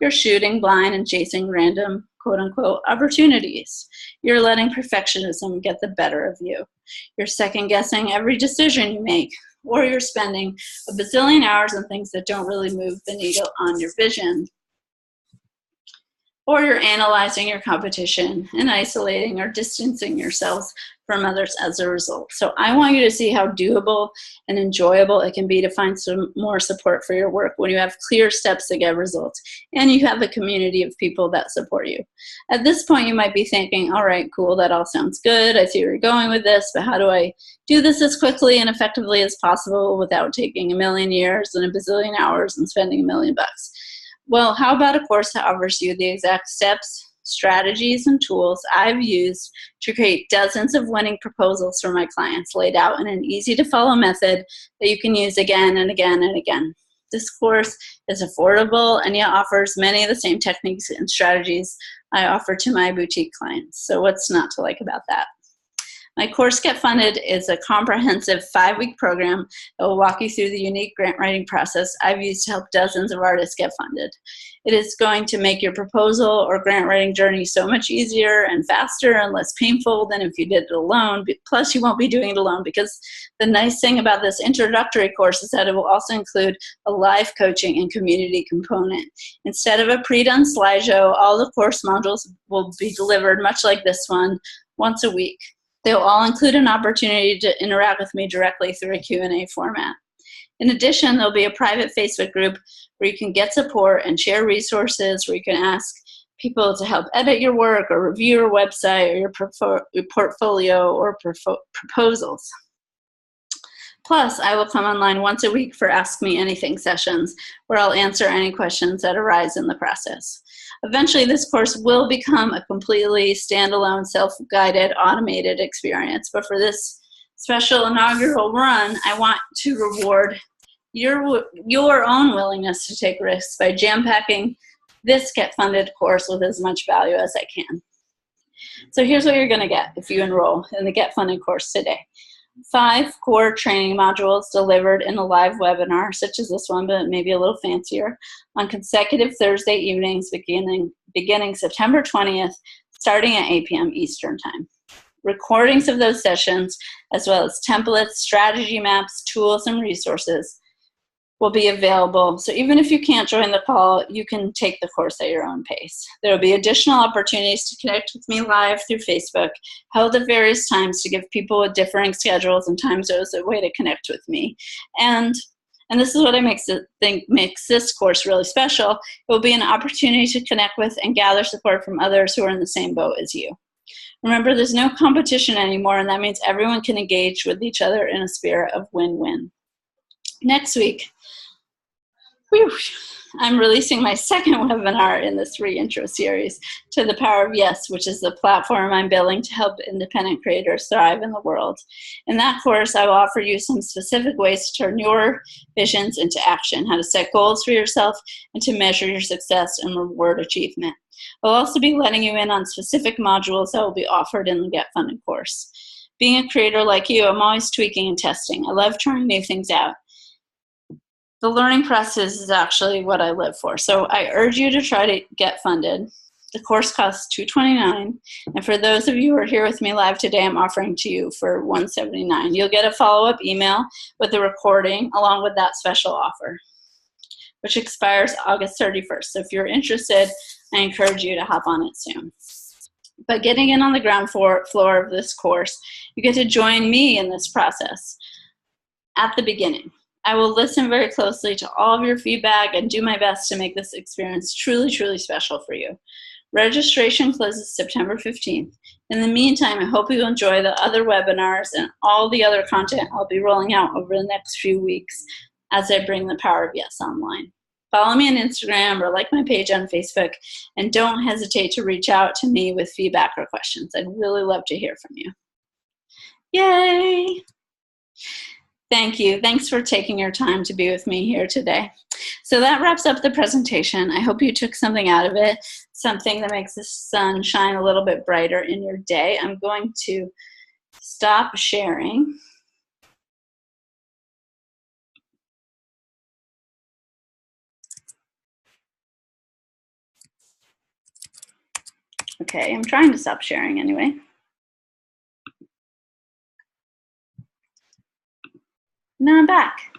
You're shooting blind and chasing random, quote-unquote, opportunities. You're letting perfectionism get the better of you. You're second-guessing every decision you make, or you're spending a bazillion hours on things that don't really move the needle on your vision. Or you're analyzing your competition and isolating or distancing yourselves from others as a result. So I want you to see how doable and enjoyable it can be to find some more support for your work when you have clear steps to get results and you have a community of people that support you. At this point, you might be thinking, all right, cool, that all sounds good. I see where you're going with this, but how do I do this as quickly and effectively as possible without taking a million years and a bazillion hours and spending $1 million? Well, how about a course that offers you the exact steps, strategies, and tools I've used to create dozens of winning proposals for my clients, laid out in an easy-to-follow method that you can use again and again and again. This course is affordable and yet offers many of the same techniques and strategies I offer to my boutique clients. So what's not to like about that? My course, Get Funded, is a comprehensive 5-week program that will walk you through the unique grant writing process I've used to help dozens of artists get funded. It is going to make your proposal or grant writing journey so much easier and faster and less painful than if you did it alone. Plus, you won't be doing it alone, because the nice thing about this introductory course is that it will also include a live coaching and community component. Instead of a pre-done slideshow, all the course modules will be delivered much like this one, once a week. They'll all include an opportunity to interact with me directly through a Q&A format. In addition, there'll be a private Facebook group where you can get support and share resources, where you can ask people to help edit your work or review your website or your portfolio or proposals. Plus, I will come online once a week for Ask Me Anything sessions, where I'll answer any questions that arise in the process. Eventually, this course will become a completely standalone, self-guided, automated experience. But for this special inaugural run, I want to reward your own willingness to take risks by jam-packing this Get Funded course with as much value as I can. So here's what you're going to get if you enroll in the Get Funded course today. 5 core training modules delivered in a live webinar, such as this one, but maybe a little fancier, on consecutive Thursday evenings beginning September 20th, starting at 8 p.m. Eastern Time. Recordings of those sessions, as well as templates, strategy maps, tools, and resources will be available. So even if you can't join the call, you can take the course at your own pace. There will be additional opportunities to connect with me live through Facebook, held at various times to give people with differing schedules and time zones a way to connect with me. And this is what I think makes this course really special. It will be an opportunity to connect with and gather support from others who are in the same boat as you. Remember, there's no competition anymore, and that means everyone can engage with each other in a spirit of win-win. Next week, I'm releasing my second webinar in this intro series to the Power of Yes, which is the platform I'm building to help independent creators thrive in the world. In that course, I will offer you some specific ways to turn your visions into action, how to set goals for yourself, and to measure your success and reward achievement. I'll also be letting you in on specific modules that will be offered in the Get Funded course. Being a creator like you, I'm always tweaking and testing. I love trying new things out. The learning process is actually what I live for. So I urge you to try to get funded. The course costs $229, and for those of you who are here with me live today, I'm offering to you for $179. You'll get a follow-up email with the recording along with that special offer, which expires August 31st. So if you're interested, I encourage you to hop on it soon. But getting in on the ground floor of this course, you get to join me in this process at the beginning. I will listen very closely to all of your feedback and do my best to make this experience truly, truly special for you. Registration closes September 15th. In the meantime, I hope you enjoy the other webinars and all the other content I'll be rolling out over the next few weeks as I bring the Power of Yes online. Follow me on Instagram or like my page on Facebook, and don't hesitate to reach out to me with feedback or questions. I'd really love to hear from you. Yay! Thank you. Thanks for taking your time to be with me here today. So that wraps up the presentation. I hope you took something out of it, something that makes the sun shine a little bit brighter in your day. I'm going to stop sharing. Okay, I'm trying to stop sharing anyway. Now I'm back.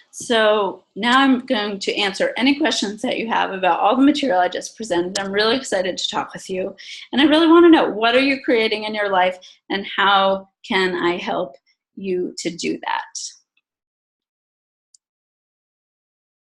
So now I'm going to answer any questions that you have about all the material I just presented. I'm really excited to talk with you. And I really want to know, what are you creating in your life and how can I help you to do that?